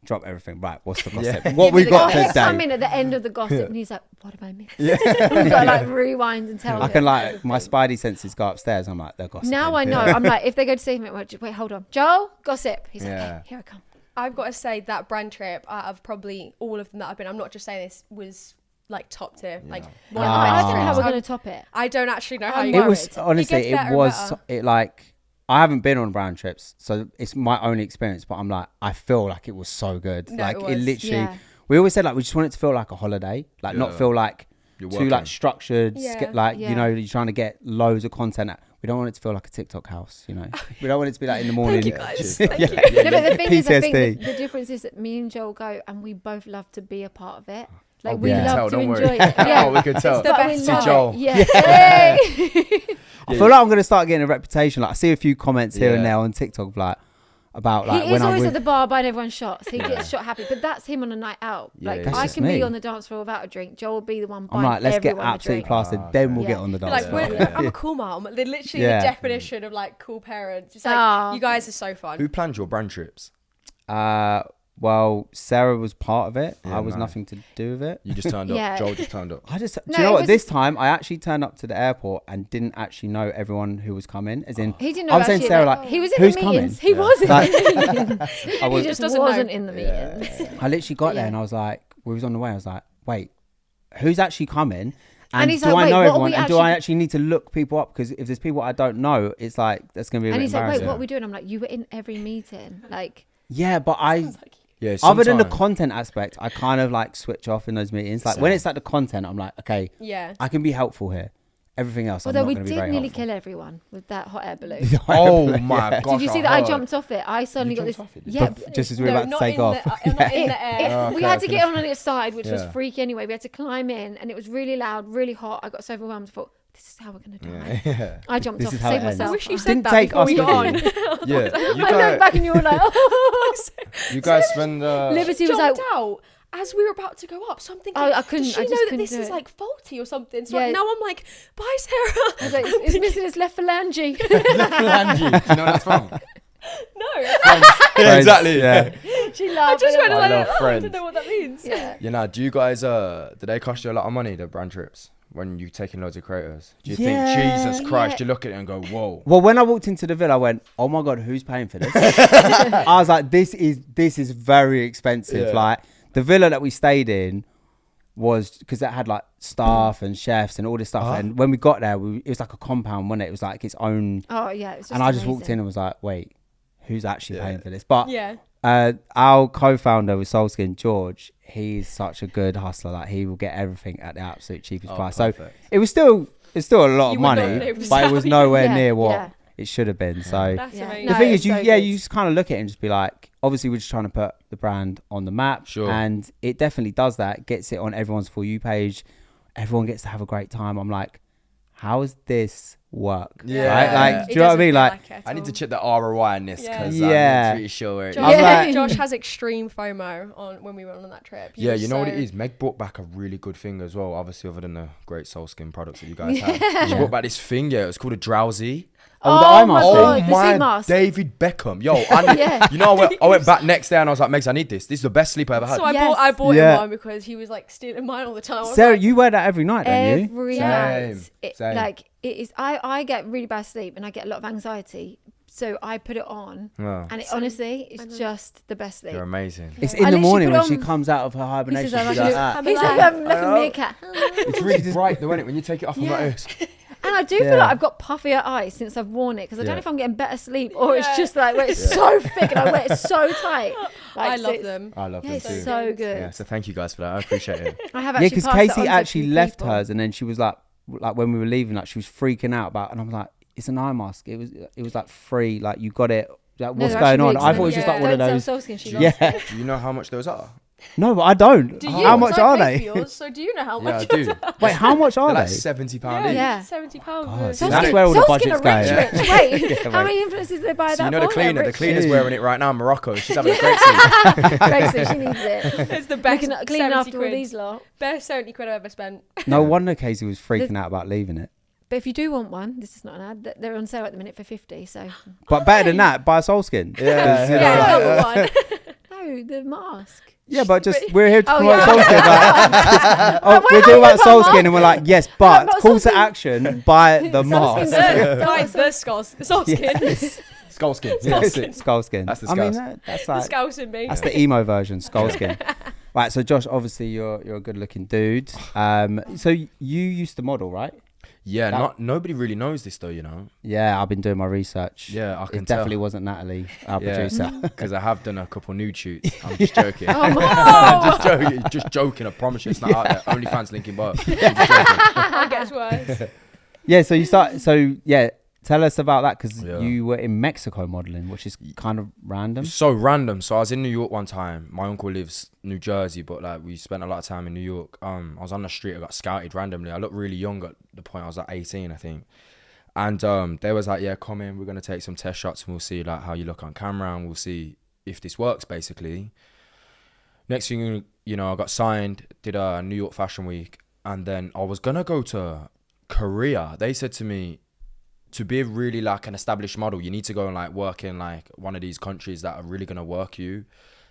drop everything. Right, what's the gossip? What Give we me the got gossip. He'll come today? in at the end of the gossip and he's like, what have I missed? We've got to like rewind and tell I him can like everything. my spidey senses go upstairs. I'm like, they're gossiping. Now I know. I'm like, if they go to see him, wait, hold on. Joel, gossip. He's like, Yeah. okay, here I come. I've got to say that brand trip, out of probably all of them that I've been, I'm not just saying this, was like top tier. Like one of the I best don't know how trips. we're going to top it. I don't actually know how I'm you It was worried. honestly, It gets it better and was better. it like I haven't been on brand trips, so it's my only experience. But I'm like, I feel like it was so good. No, like it it was. literally. Yeah. We always said like we just want it to feel like a holiday, like not Yeah. feel like You're too working. like structured. Yeah. Like Yeah. you know, you're trying to get loads of content. We don't want it to feel like a TikTok house. You know, we don't want it to be like in the morning. Thank you guys. Yeah. Thank you. No, but the thing is, I think PTSD. the difference is that me and Joel go and we both love to be a part of it. Like Oh, we we can love tell, to don't enjoy worry. it. Yeah. Oh, we could tell. the But best we See love Joel. it. Yeah. Hey. I feel like I'm gonna start getting a reputation. Like I see a few comments here and Yeah. there on TikTok, like about like He when is I'm always with. at the bar buying everyone shots. He gets shot happy, but that's him on a night out. Yeah, Like yeah, That's I just can me. be on the dance floor without a drink. Joel will be the one I'm buying like, let's get everyone a absolutely drink. plastered, Ah, then okay. we'll Yeah. get on the dance Like, floor. we're, I'm a cool mom. They're literally Yeah. the definition of like cool parents. It's like, Aw. you guys are so fun. Who planned your brand trips? Well, Sarah was part of it. Yeah, I was nice. nothing to do with it. You just turned up. Yeah. Joel just turned up. I just, do No, you know it what? was- This time I actually turned up to the airport and didn't actually know everyone who was coming. As in, He didn't know. I'm saying actually, Sarah, like, like, he was in who's the coming? meetings. He Yeah. was in Like- the meetings. I was, He just doesn't wasn't know. in the meetings. I literally got there Yeah. and I was like, we was on the way. I was like, wait, who's actually coming? And And he's do like, I wait, know what are everyone? we And do I actually- actually need to look people up? Because if there's people I don't know, it's like that's gonna be a And bit he's like, wait, embarrassing. what are we doing? I'm like, you were in every meeting. Like, Yeah, but Yeah. other than the sometime- content aspect, I kind of like switch off in those meetings. Like when Same. it's like the content, I'm like, okay, Yeah. I can be helpful here. Everything else, although I'm we not going to be did very nearly helpful. kill everyone with that hot air balloon. Oh my Yeah. gosh. Did you see that I heard. jumped off it? I suddenly got jumped this. off it? Yeah, But just as we were No, about to not take in off. the- not in the air. Oh, we okay, had I to could've- get on its side, which was Yeah. freaky anyway. We had to climb in, and it was really loud, really hot. I got so overwhelmed. I thought, this is how we're gonna die. Yeah. I jumped This off is to how save it ends. myself. I wish you Didn't said that take before us we with got you. on. Yeah. You I looked guys, back and you were like, oh. you guys spend. Liberty was like, Jumped out as we were about to go up. So I'm thinking, I couldn't- does I she just know that couldn't this do is it. like faulty or something? So Yeah. now I'm like, bye, Sarah. I was like, it's missing its left phalange. Angie. Do you know what that's from? No, Yeah, exactly. Yeah. She I laughed. just and went I like, love oh, I Friends. don't know what that means. yeah. You know, do you guys do they cost you a lot of money, the brand trips, when you taking loads of creators? Do you Yeah, think Jesus Christ? yeah. You look at it and go, whoa. Well, when I walked into the villa, I went, "Oh my god, who's paying for this?" I was like, "This is very expensive." Yeah. Like the villa that we stayed in was because it had like staff and chefs and all this stuff. Uh-huh. And when we got there, it was like a compound, wasn't it? It was like its own. Oh yeah. It was just And I just walked amazing. in and was like, "Wait, who's actually Yeah. paying for this?" But Yeah. our co-founder with SOLSKIN, George, he's such a good hustler. Like he will get everything at the absolute cheapest Oh, price. perfect. So it was still a lot You of would not money, be able to but it was sell. nowhere Yeah, near what yeah. it should have been. So That's Yeah. amazing. the No, thing it's is, so you good. just kind of look at it and just be like, obviously we're just trying to put the brand on the map, Sure. and it definitely does that. Gets it on everyone's For You page. Everyone gets to have a great time. I'm like, how does this work? Yeah. Right? Like, It do you know what I mean? Like, it at I need to all. check the ROI in this Yeah. because Yeah. I'm pretty sure where it Josh, I'm like- Josh has extreme FOMO on when we went on that trip. He Yeah, was you know what so- it is? Meg brought back a really good thing as well, obviously, other than the great SOLSKIN products that you guys have. She brought back this thing, yeah, it was called a Drowsy. oh, the eye Oh my mask. God. Oh the my sea mask. David Beckham. Yo, I need, Yeah. you know, I went back next day and I was like, Megs, I need this. This is the best sleep I ever had. So I Yes. bought Yeah. him one because he was like stealing mine all the time. I was Sarah, like, you wear that every night, don't you? Every Same, night. same. Like it is. I get really bad sleep and I get a lot of anxiety. So I put it on, Oh, and it Same. honestly, I it's know. just the best sleep. you're amazing. It's I in the literally morning put when on- she comes out of her He hibernation. says, She's I'm like like, that. he's like, I'm like a meerkat. It's really bright though, isn't it? When you take it off, I'm Yeah. like this. And I do Yeah. feel like I've got puffier eyes since I've worn it because I don't Yeah. know if I'm getting better sleep or it's Yeah. just like where it's so thick and I wear it so tight. Like, I so love it's- them. I love Yeah, them it's too. so good. Yeah, so thank you guys for that. I appreciate it. I have Yeah, actually because passed that on Casey to a actually few left people. hers, and then she was like when we were leaving, like she was freaking out about, and I was like, it's an eye mask. It was like free, like you got it. Like No, what's they're going actually on? really I thought it was just expensive. like one of Don't those. sell SOLSKIN, she Yeah. lost it. Do you know how much those are? No, but I don't. Do you? How much are pay they? for yours, so do you know how Yeah, I much? do. Wait, how much are They're they? like £70 Yeah, each. Yeah. £70. God, for- that's where all the Solskin budget's are going. rich. Wait, Yeah, how mate. many influencers do they buy So that you know for? the cleaner. The Rich. cleaner's wearing it right now in Morocco. She's having a great sleep. Great, so she needs it. It's the best. Cleaning 70 after all quid. these lot. Best 70 quid I've ever spent. No wonder Casey was freaking out about leaving it. But if you do want one, this is not an ad. They're on sale at the minute for 50. So But better than that, buy a Solskin. Yeah, Yeah, another one. no, the mask. Yeah, but we're here to Oh, promote yeah. Solskin. Like, we're wait, talking about wait, one Solskin, and we're like, yes, but but call to Solskin- action, buy the mask. Buy the skulls. The soft skin. Yes. Skullskin. Yes, Yes. Skullskin. That's the I mean, skulls. that's The like skulls in me. that's the emo version, Skullskin. Right, so Josh, obviously you're a good-looking dude. So you used to model, right? Yeah, nobody really knows this though, you know. Yeah, I've been doing my research. Yeah, I can It definitely tell. wasn't Natalie, our producer. Because I have done a couple nude shoots. I'm just joking. Oh, my. I'm just joking. Just joking. I promise you, it's not out there. Only fans linking up. I'm just joking. It gets worse. Yeah, so you start. So yeah, tell us about that because Yeah. you were in Mexico modeling, which is kind of random. It's so random. So I was in New York one time. My uncle lives New Jersey, but like we spent a lot of time in New York. I was on the street. I got scouted randomly. I looked really young at the point. I was like 18, I think. And they was like, yeah, come in. We're gonna take some test shots and we'll see like how you look on camera and we'll see if this works. Basically. Next thing you know, I got signed. Did a New York Fashion Week, and then I was gonna go to Korea. They said to me, to be really like an established model, you need to go and like work in like one of these countries that are really gonna work you,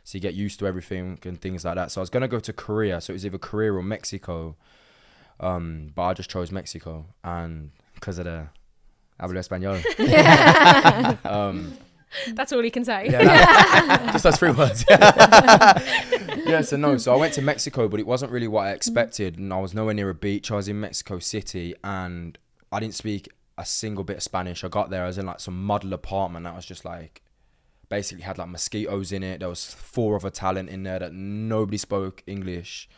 so you get used to everything and things like that. So I was gonna go to Korea, so it was either Korea or Mexico, but I just chose Mexico, and because of the hablo español. That's all he can say. Yeah, just those 3 words. Yeah, so I went to Mexico, but it wasn't really what I expected, and I was nowhere near a beach. I was in Mexico City, and I didn't speak a single bit of Spanish. I got there, I was in like some model apartment that was just like basically had like mosquitoes in it. There was 4 other talent in there that nobody spoke English.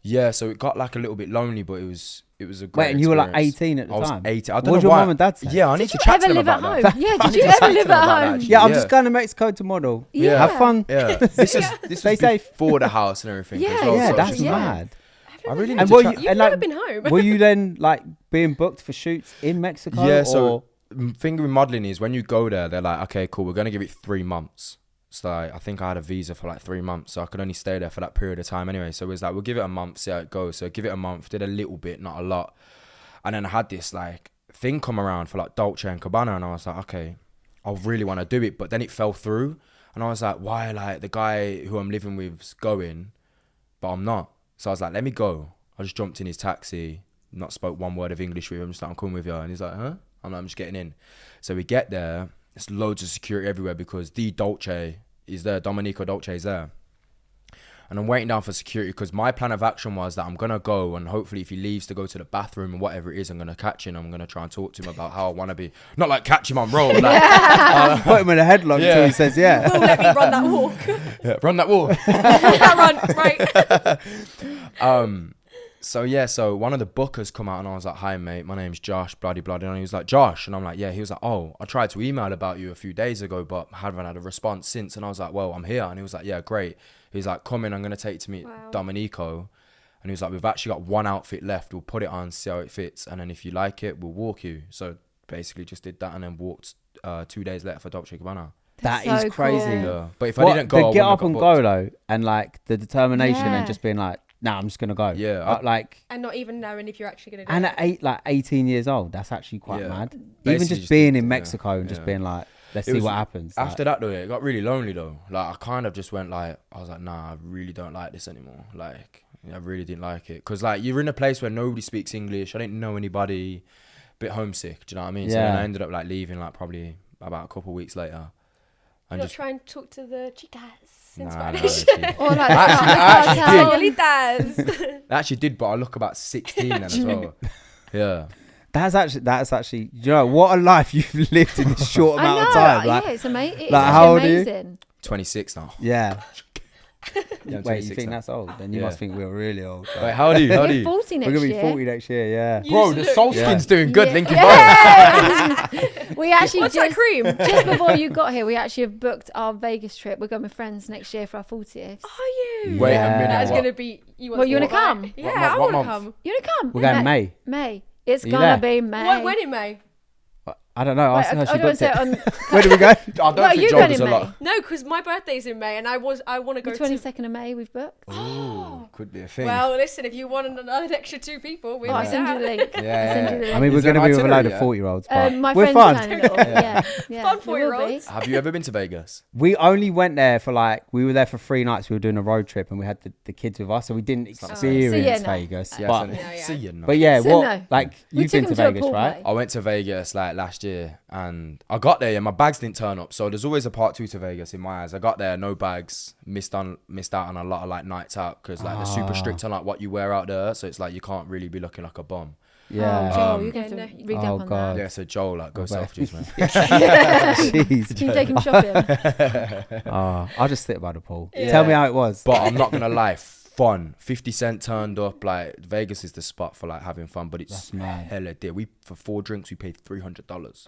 Yeah, so it got like a little bit lonely, but it was a great Wait, and you were like experience. 18 at the I was time? 18. I don't What know did your why. mum and dad say? Yeah, I need Did to you chat ever to them live at about home? that. Yeah, I did need you to ever chat to live them at about that, home? actually. Yeah, I'm just going to Mexico to model. Yeah. Have fun. Yeah, this Stay was safe. before the house and everything. Yeah, as well, Yeah, so that's it's just mad. I really need And to were chat. you- You've And, never like, been home. Were you then like being booked for shoots in Mexico? Yeah, so or? thing with modeling is when you go there, they're like, okay, cool, we're gonna give it 3 months. So I think I had a visa for like 3 months, so I could only stay there for that period of time anyway. So it was like, we'll give it a month, see how it goes. So give it a month, did a little bit, not a lot, and then I had this like thing come around for like Dolce and Gabbana, and I was like, okay, I really want to do it, but then it fell through, and I was like, why? Like the guy who I'm living with's going, but I'm not. So I was like, let me go. I just jumped in his taxi, not spoke one word of English with him, just like, I'm coming with you, and he's like, huh? I'm like, I'm just getting in. So we get there. There's loads of security everywhere because the Dolce is there. Domenico Dolce is there. And I'm waiting down for security because my plan of action was that I'm going to go and hopefully if he leaves to go to the bathroom or whatever it is, I'm going to catch him. I'm going to try and talk to him about how I want to be. Not like catch him on roll. Like, Put him in a headlock Yeah. until he says yeah. Will let me run that walk. yeah, run that wall. Run, right. So one of the bookers come out and I was like, hi mate, my name's Josh, bloody bloody, and he was like, Josh, and I'm like, yeah. He was like, oh, I tried to email about you a few days ago but haven't had a response since. And I was like, well, I'm here. And he was like, yeah, great. He's like, come in, I'm gonna take you to meet Domenico. And he was like, we've actually got one outfit left, we'll put it on, see how it fits, and then if you like it, we'll walk you. So basically just did that and then walked 2 days later for Dolce & Gabbana. That That's is so crazy. cool. Yeah. But if What, I didn't go, I the wouldn't get have up got and booked. go though, and like the determination Yeah. and just being like, nah, I'm just gonna go. Yeah, like, And not even knowing if you're actually going to do and it. at 18 years old, that's actually quite Yeah. mad. Even Basically just just being did- in yeah, Mexico and just yeah. being like, let's It see was- what happens. After that though, it got really lonely though. Like I kind of just went like, I was like, nah, I really don't like this anymore. Like I really didn't like it because like you're in a place where nobody speaks English. I didn't know anybody. Bit homesick. Do you know what I mean? So then Yeah. I ended up like leaving like probably about a couple of weeks later. And Not just try and talk to the chicas in nah, Spanish. Or like I Señoritas. I actually did, but I look about 16 then as well. Yeah. That's actually, you know, what a life you've lived in this short amount of time. Like, yeah, it's amazing. like, how old are you? Amazing. 26 now. yeah. Yeah, I'm Wait, you 26 think now. that's old? Then you Yeah. must think we're really old. Wait, how old are you? How old are You're you? 40 next We're gonna be year. 40 next year. Yeah. You Bro, the look- Solskin's doing good, Yeah. linking Yeah. We actually What's that cream? just before you got here, we actually have booked our Vegas trip. We're going with friends next year for our 40th. Are you? Wait a minute. That is what? going to be. You Well, you want to come? Yeah, I what want to month? come. You want to come? We're going in May. May. It's Are you gonna there? be May. When in May? I don't know. Wait, Ask her. I She don't booked say it. it on Where do we go? I don't Well, think you Joel going does in a May? lot. No, because my birthday's in May, and I want to the go 22nd of May. We've booked. Ooh, could be a thing. Well, listen, if you want another extra 2 people, we'll I'll send you the link. Yeah, I'll send you the yeah. link. I mean, we're Is there going to an be with a load of itinerary, 40-year-olds, but My we're friend's fun. planning it all. Yeah. Fun we will be. 4-year-olds. Have you ever been to Vegas? We only went there for we were there for 3 nights. We were doing a road trip and we had the kids with us, so we didn't experience no. Vegas. Yeah, but, see you now. but yeah, So what no. We you've took been to them to a Vegas, pool right? party. I went to Vegas like last year and I got there and my bags didn't turn up. So there's always a part 2 to Vegas in my eyes. I got there, no bags, missed out on a lot of like nights out because like they're super strict on like what you wear out there. So it's like you can't really be looking like a bum. Yeah. Oh, Joel, you're going to have to read Oh, up on God. Yeah, so Joel, like go Okay. Selfridges, man. Jeez. Can you take him shopping? I'll just sit by the pool. Yeah. Tell me how it was. But I'm not gonna lie, fun. 50 Cent turned up. Like Vegas is the spot for like having fun, but it's That's mad. hella dear. We for 4 drinks we paid $300.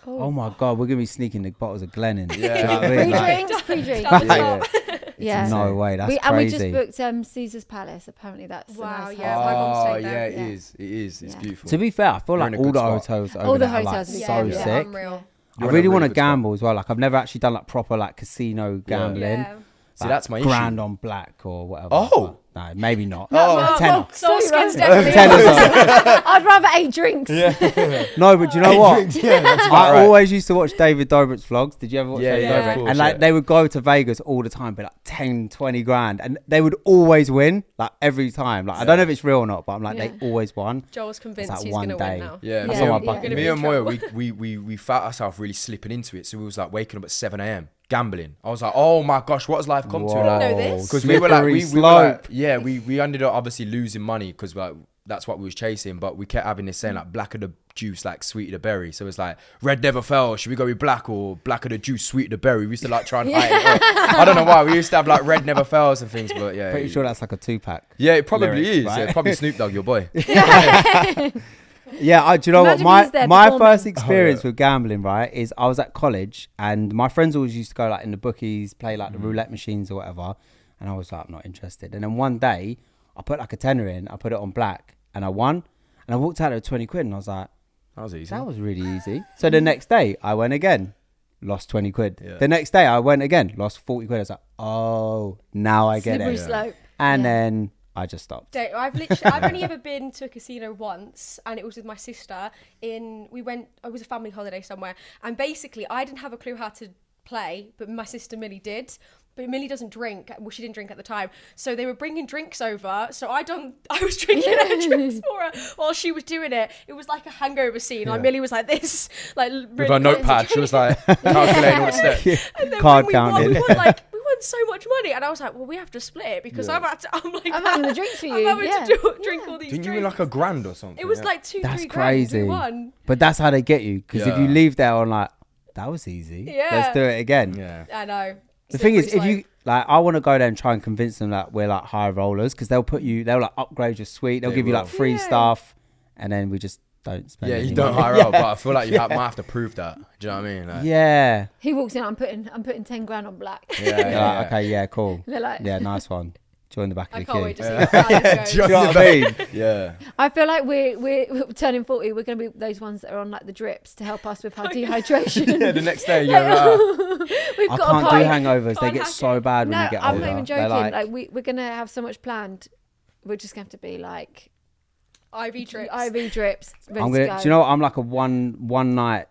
Oh my God, we're gonna be sneaking the bottles of Glennon. Yeah. Do you know what I mean? Like, Pre-drinks, pre-drinks. Stop, Yeah. stop. Yeah. no way, that's And we crazy. just booked Caesar's Palace. Apparently, that's a Wow, nice yeah, hotel. my mum Oh stayed yeah, there. it Yeah. is. It is. It's Yeah. beautiful. To be fair, I feel You're like in a all good the spot. hotels over All the there are, hotels, like, yeah, so yeah. sick. Unreal. I You're in a really want to good spot. gamble as well. Like I've never actually done like proper like casino gambling. Yeah. See, that's my grand issue. on black or whatever. Oh. No, maybe not. Oh. Tenner. SOLSKIN's So definitely Tenner's on. on. I'd rather 8 drinks. No, but do you know what? Yeah, that's about I right. always used to watch David Dobrik's vlogs. Did you ever watch Yeah, David yeah, Dobrik? of course, And like yeah. they would go to Vegas all the time, but like 10, 20 grand. And they would always win, like every time. Like I don't know if it's real or not, but I'm like, Yeah. they always won. Joel's convinced It's like he's one going to win day. now. Yeah, That's Yeah. on my Yeah. bucket Gonna me be and in Moya, trouble. we felt ourselves really slipping into it. So we was like waking up at 7 a.m. gambling. I was like, oh my gosh, what has life come to? know Like, this. because we were like, Slippery we were like, slope. yeah, we ended up obviously losing money because like that's what we was chasing. But we kept having this saying like black of the juice, like sweet of the berry. So it's like red never fell. Should we go with black or black of the juice, sweet of the berry? We used to like try and hide it. I don't know why. We used to have like red never fails and things. But yeah, Pretty sure that's like a 2-pack. yeah, it probably lyrics, is. right? Yeah, probably Snoop Dogg, your boy. Yeah, do you know Imagine what? he's there My performing. first experience Oh, yeah. with gambling, right, is I was at college and my friends always used to go like in the bookies, play like the roulette machines or whatever. And I was like, I'm not interested. And then one day I put like a tenner in, I put it on black and I won. And I walked out with 20 quid and I was like, That was easy. that was really easy. So the next day I went again, lost 20 quid. Yeah. The next day I went again, lost 40 quid. I was like, oh, now I get Slippery it. slope. And Yeah. then I just stopped. I've only ever been to a casino once, and it was with my sister. It was a family holiday somewhere, and basically I didn't have a clue how to play, but my sister Millie did. But Millie doesn't drink. Well, she didn't drink at the time, so they were bringing drinks over. So I was drinking her drinks for her while she was doing it. It was like a hangover scene. Like Millie was like this, like really With her notepad, she was like calculating all the steps. And then Card when we won, counting. we won so much money, and I was like, well, we have to split it because I'm having the drinks for you. I'm having Yeah. to drink all these Didn't you drinks. win like a grand or something? It was Yeah. like 2-3 That's grand. crazy. We won. But that's how they get you. Because if you Yeah. leave there on like, that was easy. Yeah. Let's do it again. Yeah. I know. The thing is, Slippery if you like, I want to go there and try and convince them that we're like high rollers because they'll like upgrade your suite. They'll They give you like will. free Yeah. stuff, and then we just don't spend. Yeah, any you don't money. hire out, but I feel like you might have to prove that. Do you know what I mean? Like, Yeah. He walks in. I'm putting 10 grand on black. yeah, Yeah, yeah. okay. Yeah. Cool. They're like, Yeah. Nice one. Join the back of I the can't queue. wait to see how this Do you goes. know what I mean? Yeah. I feel like we're turning 40. We're going to be those ones that are on like the drips to help us with our dehydration. Yeah, the next day you're We've I got can't a do pint. hangovers. They Can't get hack so it. bad when No, you get I'm older. not even They're joking. like, We're going to have so much planned. We're just going to have to be like IV trips. IV drips. Ready I'm to gonna. go. Do you know what? I'm like a one night.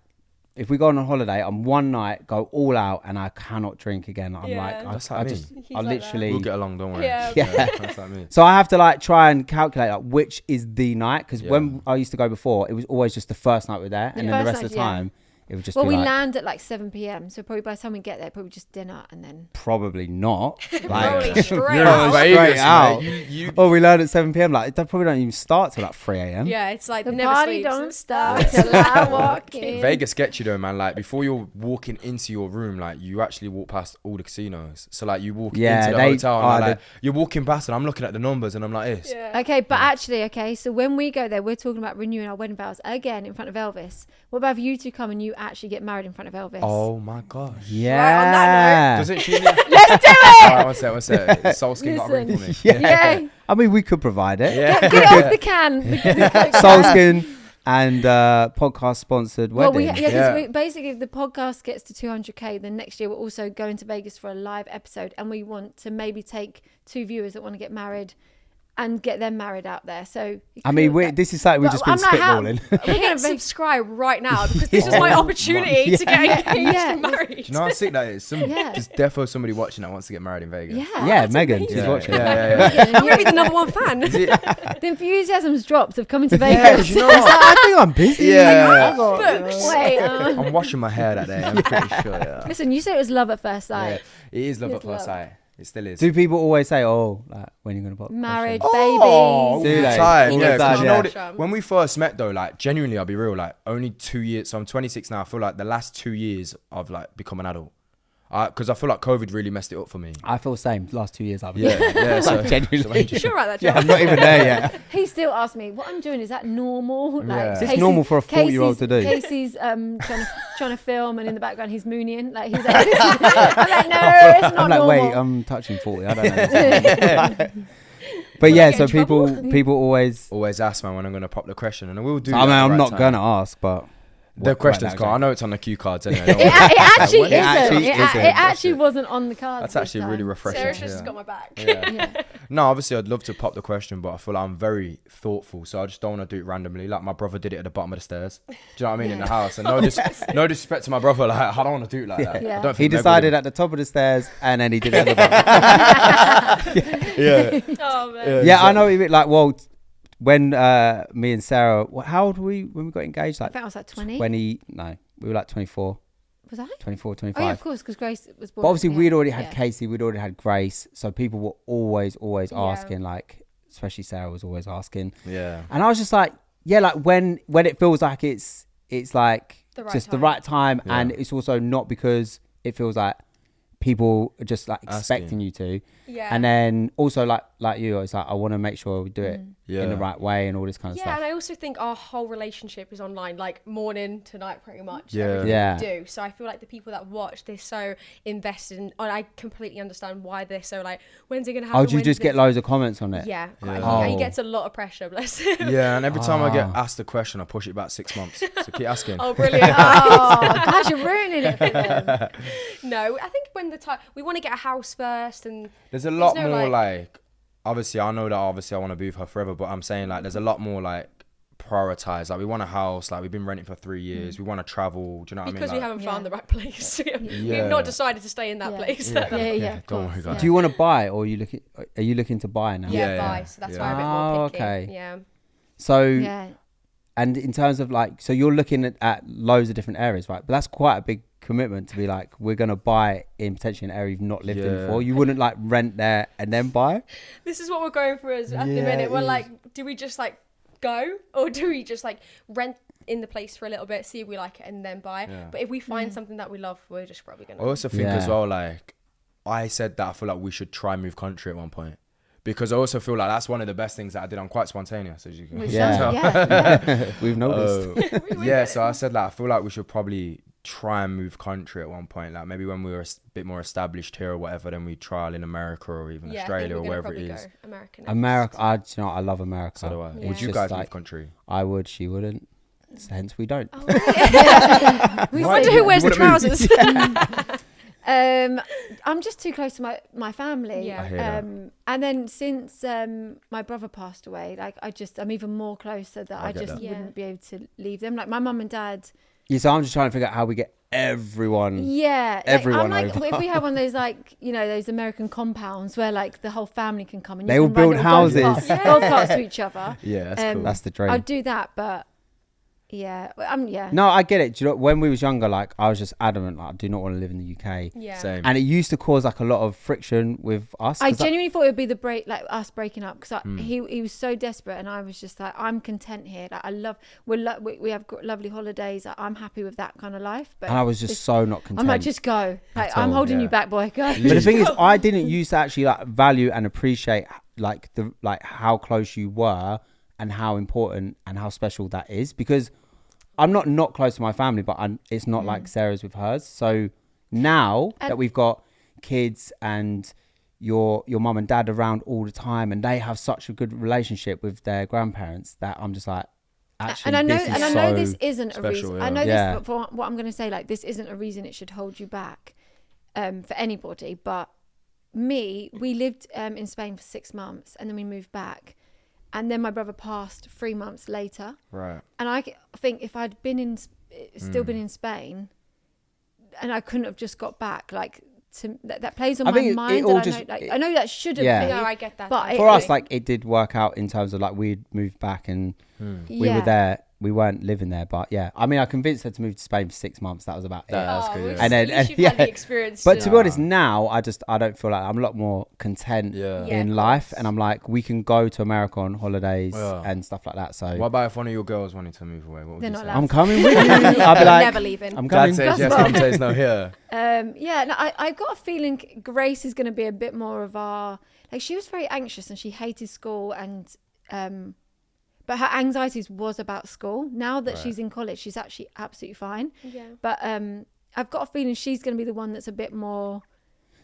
If we go on a holiday, I'm one night, go all out, and I cannot drink again. I'm Yeah. like, That's I like me. just, He's I like that. literally. We'll get along, don't worry. Yeah. Yeah. That's like me. So I have to like try and calculate like which is the night because Yeah. when I used to go before, it was always just the first night we're there, and then the first rest of night, the yeah. time it would just Well, be we like land at like 7 p.m. So probably by the time we get there, probably just dinner and then. probably not. Rolling Like, straight Rolling out. straight Vegas, out. mate. You oh, we learn at 7 p.m. Like it probably don't even start till like 3 a.m. Yeah, it's like The never party sleeps. don't start till I walk in. Vegas gets you though, man. Like before you're walking into your room, like you actually walk past all the casinos. So like you walk Yeah, into the they hotel, and are like, you're walking past, and I'm looking at the numbers, and I'm like this. Yeah. Okay, but actually, so when we go there, we're talking about renewing our wedding vows again in front of Elvis. What about if you two come and you actually get married in front of Elvis. Oh my gosh. Yeah. Right, on that Doesn't she? Let's do it. Alright, one sec. SOLSKIN got a ring for me. Yeah. I mean, we could provide it. Yeah. Get it off the can. SOLSKIN and podcast sponsored Well, wedding. basically, if the podcast gets to 200k, then next year we're also going to Vegas for a live episode, and we want to maybe take 2 viewers that want to get married and get them married out there. So I mean, this is something we've just been spitballing. Hit subscribe right now because this is my opportunity to get engaged and married. Do you know how sick that is? There's definitely somebody watching that wants to get married in Vegas. Yeah, Megan, she's watching. I'm gonna be the number one fan. The enthusiasm's dropped of coming to Vegas. You know what? I think I'm busy. Yeah. Wait, I'm washing my hair that day. I'm pretty sure. Yeah. listen, you said it was love at first sight. It is love It at is first love. sight. It still is. Do people always say, "Oh, like when you're gonna pop Married, Oh, babies. Do they? time. All Yeah, the 'cause time, you know yeah. what when we first met though, like genuinely, I'll be real, like only 2 years. So I'm 26 now. I feel like the last 2 years I've like become an adult. Because I feel like COVID really messed it up for me. I feel the same. Last 2 years I've been. Yeah. So Genuinely. You sure about that, Yeah, John? I'm not even there yet. He still asks me, what I'm doing, is that normal? Yeah. Is this normal for a 40-year-old to do? Casey's trying to film, and in the background he's mooning. Like, he's like, I'm like, no, it's not I'm like, normal. wait, I'm touching 40. I don't know. But yeah, so people always. ask man when I'm gonna pop the question, and I will do. I mean, that at I'm the not right gonna time. ask, but The question's right, gone. I know it's on the cue cards anyway. It actually It actually isn't. isn't. It actually wasn't on the cards. That's this actually really time. refreshing. Sarah's to just hear. got my back. Yeah. Yeah. No, obviously I'd love to pop the question, but I feel like I'm very thoughtful, so I just don't want to do it randomly. Like my brother did it at the bottom of the stairs. Do you know what I mean? In the house, and no disrespect to my brother, like I don't want to do it like that. Yeah. I don't he think Meg decided would at the top of the stairs, and then he did it at the bottom. Yeah. Oh man. Yeah, I know. What you mean. Like, well, when me and Sarah, how old were we when we got engaged? I Like think I was like 20. 20? No, we were like 24, Was I? 24, 25. Oh yeah, of course, because Grace was born. But obviously, yeah, we'd already had yeah. Casey, we'd already had Grace, so people were always Yeah. asking, like, especially Sarah was always asking, Yeah. and I was just like, yeah, like when it feels like it's like The right just the time. right time, Yeah. and it's also not because it feels like people are just like Asking. expecting you to, Yeah. and then also like you, it's like I want to make sure we do it Yeah. in the right way and all this kind of Yeah, stuff. and I also think our whole relationship is online, like morning to night, pretty much. Yeah. everything Yeah. we do. So I feel like the people that watch, they're so invested, and I completely understand why they're so like, when's it gonna happen? Oh, do you When's just get this? loads of comments on it? Yeah, quite a Yeah. few. He Oh. gets a lot of pressure, bless him. Yeah, and every time I get Ah. asked a question, I push it back 6 months. So keep asking. Oh, brilliant. Oh, gosh, you're ruining it for them. No, I think when the time we want to get a house first, and There's a lot no, more like- like, obviously I know that obviously I want to be with her forever, but I'm saying like there's a lot more like prioritize. Like we want a house, like we've been renting for 3 years. We want to travel. Do you know what because I we mean? haven't Yeah. found the right place, Yeah. we've not decided to stay in that Yeah. place. Yeah. Yeah, of Don't worry, course, guys. yeah. Do you want to buy, or are you looking to buy now? Yeah, Yeah, bye. yeah, So that's yeah. why I'm a bit Oh, more picky. okay. Yeah. So Yeah. and in terms of like, so you're looking at loads of different areas, right? But that's quite a big commitment to be like, we're gonna buy in potentially an area you've not lived in Yeah. before. You wouldn't like rent there and then buy. This is what we're going through at the Yeah, minute. We're it like, do we just like go, or do we just like rent in the place for a little bit, see if we like it, and then buy? Yeah. But if we find something that we love, we're just probably I gonna. also think Yeah. as well, like I said that I feel like we should try and move country at one point. Because I also feel like that's one of the best things that I did. I'm quite spontaneous, as you can Which Yeah. sounds- yeah. We've noticed. yeah, so I said that I feel like we should probably try and move country at one point. Like maybe when we were a bit more established here or whatever, then we trial in America or even Yeah, I think Australia we're or gonna wherever it probably is. go American. next. America, do you know what? I love America. So do I. Yeah. Would you It's guys just move like- country? I would, she wouldn't. So hence we don't. We I wonder say- who wears the You wouldn't move. trousers. I'm just too close to my family. Yeah. I hear that. And then since my brother passed away, like I'm even more closer that I I get just that. Yeah. wouldn't be able to leave them. Like my mum and dad. Yeah, so I'm just trying to figure out how we get everyone. Yeah. Like, Everyone I'm like, over. if we have one of those, like, you know, those American compounds where like the whole family can come and They you all can ride build little golf houses. carts- golf carts to each other. Yeah, that's cool. That's the dream. I'd do that, but yeah, yeah. No, I get it. Do you know, when we was younger, like I was just adamant, like I do not want to live in the UK. Yeah. Same. And it used to cause like a lot of friction with us. I 'cause, genuinely thought it would be the break, like us breaking up, because Hmm. he was so desperate, and I was just like, I'm content here. Like I love, we have lovely holidays. Like, I'm happy with that kind of life. But and I was just so not content. I'm like, just go. Like At I'm all, holding yeah. you back, boy. Go. But the thing is, I didn't used to actually like value and appreciate like how close you were and how important and how special that is, because I'm not close to my family, but it's not like Sarah's with hers. So now that we've got kids and your mum and dad around all the time, and they have such a good relationship with their grandparents, that I'm just like, actually, I know this isn't a reason. Yeah. I know this for what I'm going to say. Like, this isn't a reason it should hold you back, for anybody. But we lived in Spain for 6 months, and then we moved back, and then my brother passed 3 months later. Right. And I think if I'd been still been in Spain, and I couldn't have just got back, like. That plays on my mind. I know that shouldn't be. No, I get that. But for us, like, it did work out in terms of like we'd moved back and we were there. We weren't living there, but I mean, I convinced her to move to Spain for 6 months. That was about it. That's good. And then had the experience. But to be honest, now I don't feel like I'm a lot more content Yeah, in of life, course. and I'm like, we can go to America on holidays and stuff like that. So What about if one of your girls wanted to move away? What would They're you not say? allowed. I'm coming with you. I'll be like, never leaving. I'm Dad coming. says yes, mum says no here. I've got a feeling Grace is going to be a bit more of our, like, she was very anxious and she hated school, and but her anxieties was about school. Now that she's in college, she's actually absolutely fine. Yeah. But I've got a feeling she's going to be the one that's a bit more.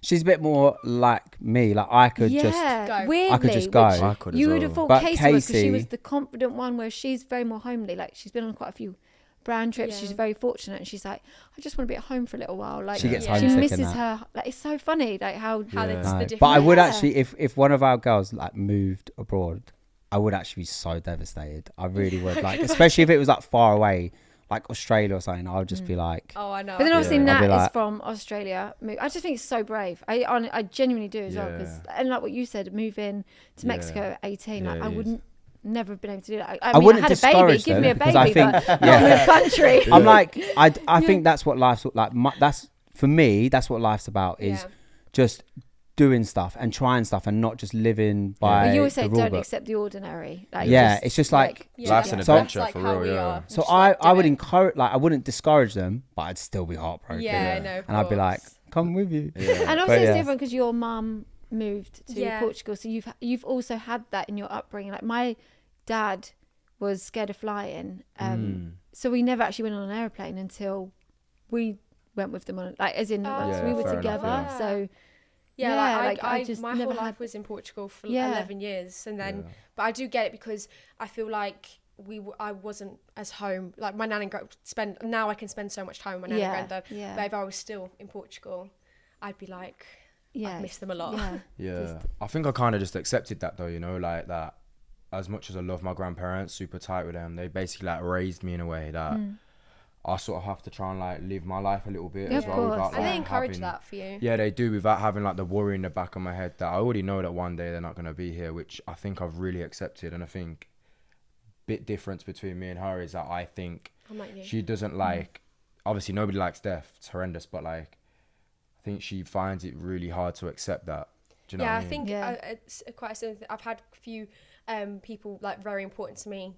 She's a bit more like me. Like, I could just go. Weirdly, I could just go. which I could as you would well. have thought But Casey was, because she Casey- was the confident one, where she's very more homely. Like, she's been on quite a few brand trips. Yeah. She's very fortunate, and she's like, I just want to be at home for a little while. Like, She gets Yeah. she homesick misses and that. her. Like, it's so funny, like how that's No. the difference. But I would Yeah. actually, if one of our girls like moved abroad, I would actually be so devastated. I really would. Like, especially if it was like far away, like Australia or something. I would just be like, Oh, I know. But then obviously I'd Nat be is like- from Australia. I just think it's so brave. I genuinely do as well. Cause, and like what you said, moving to Mexico at 18, Yeah, like, I it wouldn't never have been able to do that. I I mean, wouldn't I had a baby. discourage Give me a them, 'cause I baby, think- but not in the country. I'm like, I think that's what life's like. That's for me. That's what life's about, is Yeah. just doing stuff and trying stuff and not just living by But you always say the rule don't book. accept the ordinary. Like, Yeah, it's just like- Life's an So- adventure That's for like how real, we yeah. are. So Just, like, I do would it. encourage, like, I wouldn't discourage them, but I'd still be heartbroken. Yeah, no. And I'd be like, come with you. Yeah. And also But it's yeah. different because your mum moved to Yeah. Portugal, so you've also had that in your upbringing. Like, my dad was scared of flying, so we never actually went on an airplane until we went with them on, like, as in once we were fair enough, together. yeah. So Yeah, like, I just my never whole had. life was in Portugal for Yeah. 11 years, and then, but I do get it because I feel like I wasn't as home. Like, my nan and now I can spend so much time with my nan and granddad. Yeah. But if I was still in Portugal, I'd be like, Yeah, I'd miss them a lot. Yeah, Yeah, I think I kind of just accepted that though, you know, like that. As much as I love my grandparents, super tight with them, they basically like raised me in a way that I sort of have to try and like live my life a little bit Yeah, as of well. course. Without, And they like, encourage having- that for you. Yeah, they do, without having like the worry in the back of my head that I already know that one day they're not going to be here, which I think I've really accepted. And I think bit difference between me and her is that I think I'm like you. she doesn't like, obviously nobody likes death, it's horrendous, but like I think she finds it really hard to accept that. Do you know Yeah, what I I mean? think Yeah. it's quite a similar thing. I've had a few people like very important to me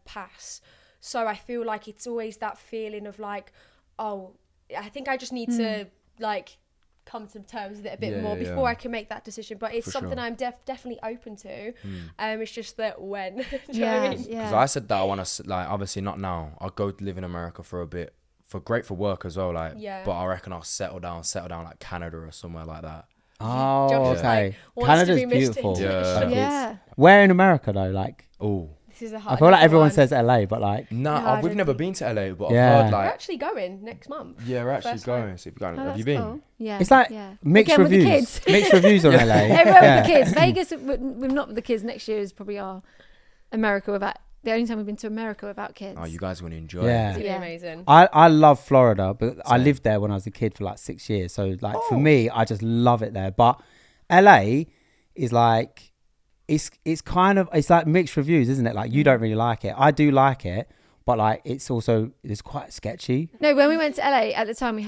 pass, so I feel like it's always that feeling of like, oh, I think I just need to like come to terms with it a bit more before I can make that decision. But it's For something sure. I'm definitely open to. It's just that when. Do you know what I mean? Because yeah. I said that I want to, like, obviously not now. I'll go to live in America for a bit, for work as well, like. Yeah. But I reckon I'll settle down like Canada or somewhere like that. Oh, Josh is okay. like, wants to Canada's be Mr. beautiful. Yeah. Yeah. Where in America though? Like, Oh, This is a I hard. feel like everyone one. says LA, but like, no, I we've don't never think- been to LA, but Yeah. I've heard We're like, actually going next month. yeah, we're actually First time. going. So if you're going, Oh, have you that's been? cool. Yeah. it's like yeah. mixed Again, with the reviews. kids. Mixed reviews on LA. Everywhere Yeah. with the kids. Vegas, we're not with the kids. Next year is probably our America without. The only time we've been to America without kids. Oh, you guys are going to enjoy Yeah. It's it. gonna be Yeah. amazing. I love Florida, but I Same. lived there when I was a kid for like 6 years. So like for me, I just love it there. But LA is like, it's kind of, it's like mixed reviews, isn't it? Like you don't really like it. I do like it, but like it's quite sketchy. No, when we went to LA at the time, we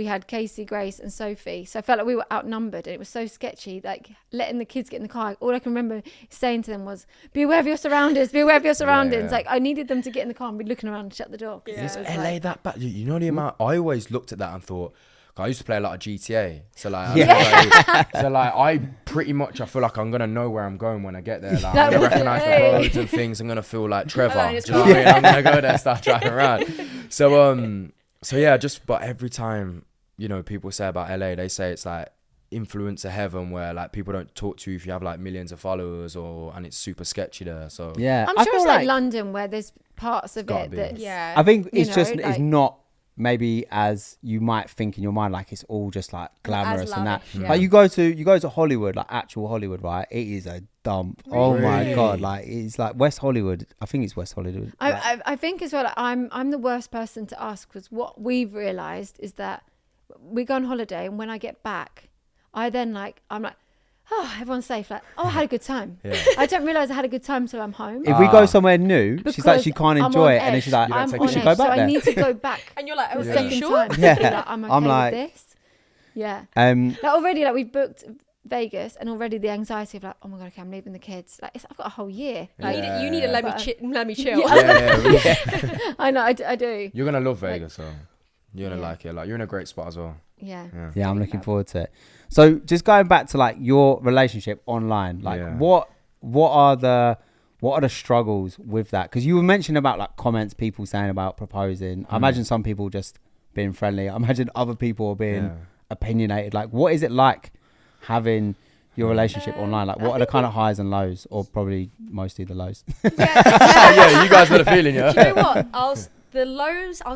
had Casey, Grace, and Sophie. So I felt like we were outnumbered, and it was so sketchy. Like letting the kids get in the car. All I can remember saying to them was, "Be aware of your surroundings. Be aware of your surroundings." Yeah. Like I needed them to get in the car and be looking around and shut the door. 'Cause Yeah. it was LA like- that bad? You know the amount. I always looked at that and thought, I used to play a lot of GTA, so like, Yeah. I pretty much I feel like I'm gonna know where I'm going when I get there. Like, I'm gonna recognize the roads and things. I'm gonna feel like Trevor. Do you know what I mean? I'm gonna go there, start driving around. So yeah, but every time, you know, people say about LA, they say it's like influencer heaven, where like people don't talk to you if you have like millions of followers, and it's super sketchy there. So yeah, I'm sure it's like London, where there's parts of it that I think it's just like, it's not maybe as you might think in your mind, like it's all just like glamorous and that. Yeah. Like you go to Hollywood, like actual Hollywood, right? It is a dump. Really? Oh my god, like it's like West Hollywood. I think it's West Hollywood. I think as well. Like, I'm the worst person to ask, because what we've realised is that we go on holiday, and when I get back, I'm like, oh, everyone's safe. Like, oh, I had a good time. Yeah. I don't realise I had a good time till I'm home. If we go somewhere new, she's like, she can't enjoy it, and then she's like, we should go back there. So I need to go back. And you're like, oh, second sure? time. Yeah. I'm okay like, with this. Yeah. Like already, like we've booked Vegas, and already the anxiety of like, oh my god, okay, I'm leaving the kids. Like, I've got a whole year. Like, you need to let me chill. Yeah. I know, I do. You're gonna love Vegas, so you're gonna like it. Like, you're in a great spot as well. Yeah, I'm looking forward to it. So just going back to like your relationship online, like what are the struggles with that? Because you were mentioning about like comments, people saying about proposing. I imagine some people just being friendly. I imagine other people are being opinionated. Like, what is it like having your relationship online? Like, what are the kind of highs and lows, or probably mostly the lows? Yeah, you guys got a feeling, yeah. Do you know what? I'll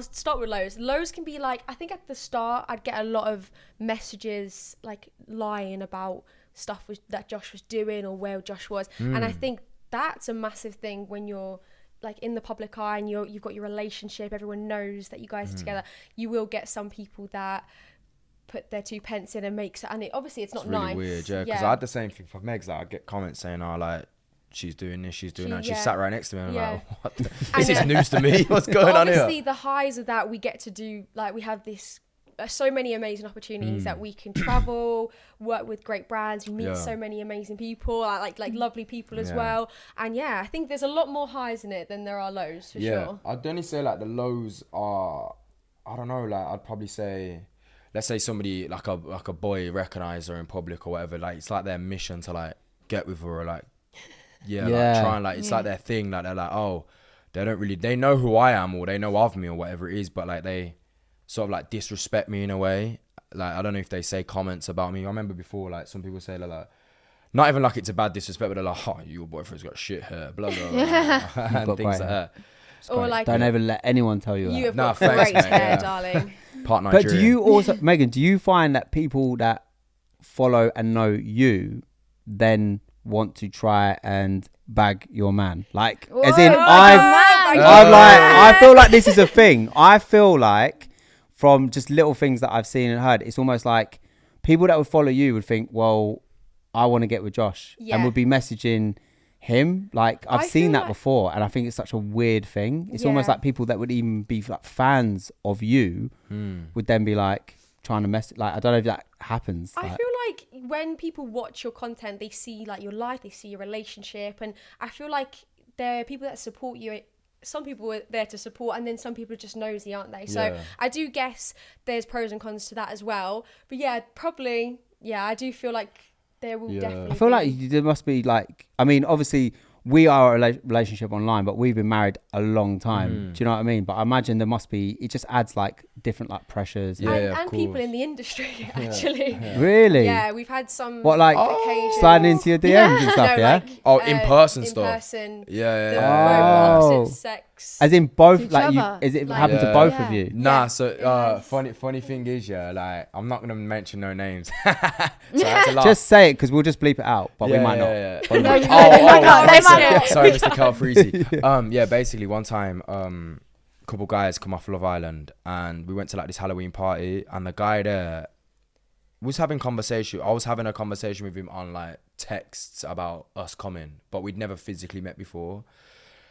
start with lows. Lows can be like, I think at the start I'd get a lot of messages like lying about stuff that Josh was doing or where Josh was, and I think that's a massive thing when you're like in the public eye and you've got your relationship, everyone knows that you guys are together. You will get some people that put their 2 pence in and obviously it's not really nice. Weird, yeah, because I had the same thing for Megs. Like, I get comments saying, oh, like, she's doing this, she's doing that. She sat right next to me, and I'm like, what? This is news to me. What's going on here? Obviously, the highs of that we get to do, like, we have this so many amazing opportunities that we can travel, work with great brands, we meet so many amazing people, like lovely people as well. And I think there's a lot more highs in it than there are lows, for sure. I'd only say like the lows are, I don't know, like I'd probably say, let's say somebody like a boy recognize her in public or whatever, like it's like their mission to like get with her, or like like try and like it's like their thing, like they're like, oh, they know who I am, or they know of me, or whatever it is, but like they sort of like disrespect me in a way. Like, I don't know if they say comments about me. I remember before, like some people say like not even like it's a bad disrespect, but they're like, oh, your boyfriend's got shit hair, blah blah blah, and things like that. Or like, don't ever let anyone tell you that. You have got great hair, darling. Part Nigerian. But do you also, Megan, do you find that people that follow and know you then want to try and bag your man? Like, as in, I feel like this is a thing. I feel like from just little things that I've seen and heard, it's almost like people that would follow you would think, well, I want to get with Josh, and would be messaging him. Like, I've seen that before, and I think it's such a weird thing. It's almost like people that would even be like fans of you would then be like trying to message. Like, I don't know if that happens. I feel like when people watch your content, they see like your life, they see your relationship, and I feel like there are people that support you. Some people are there to support, and then some people are just nosy, aren't they? So I do guess there's pros and cons to that as well. But probably, I do feel like there will definitely I feel like there must be like, I mean, obviously we are a relationship online, but we've been married a long time. Do you know what I mean? But I imagine there must be, it just adds like different like pressures. And people in the industry, actually. Really? Yeah, we've had some occasions. Sliding into your DMs and stuff, Like, in-person stuff. In-person. Yeah. Opposite sex. As in both, like, is it happened to both of you? Nah, so funny thing is, like, I'm not gonna mention no names. So that's a lot. Just say it, because we'll just bleep it out, but we might not. Sorry, Mr. Calfreezy. Basically one time, a couple guys come off Love Island, and we went to like this Halloween party, and the guy there was having conversation. I was having a conversation with him on like texts about us coming, but we'd never physically met before.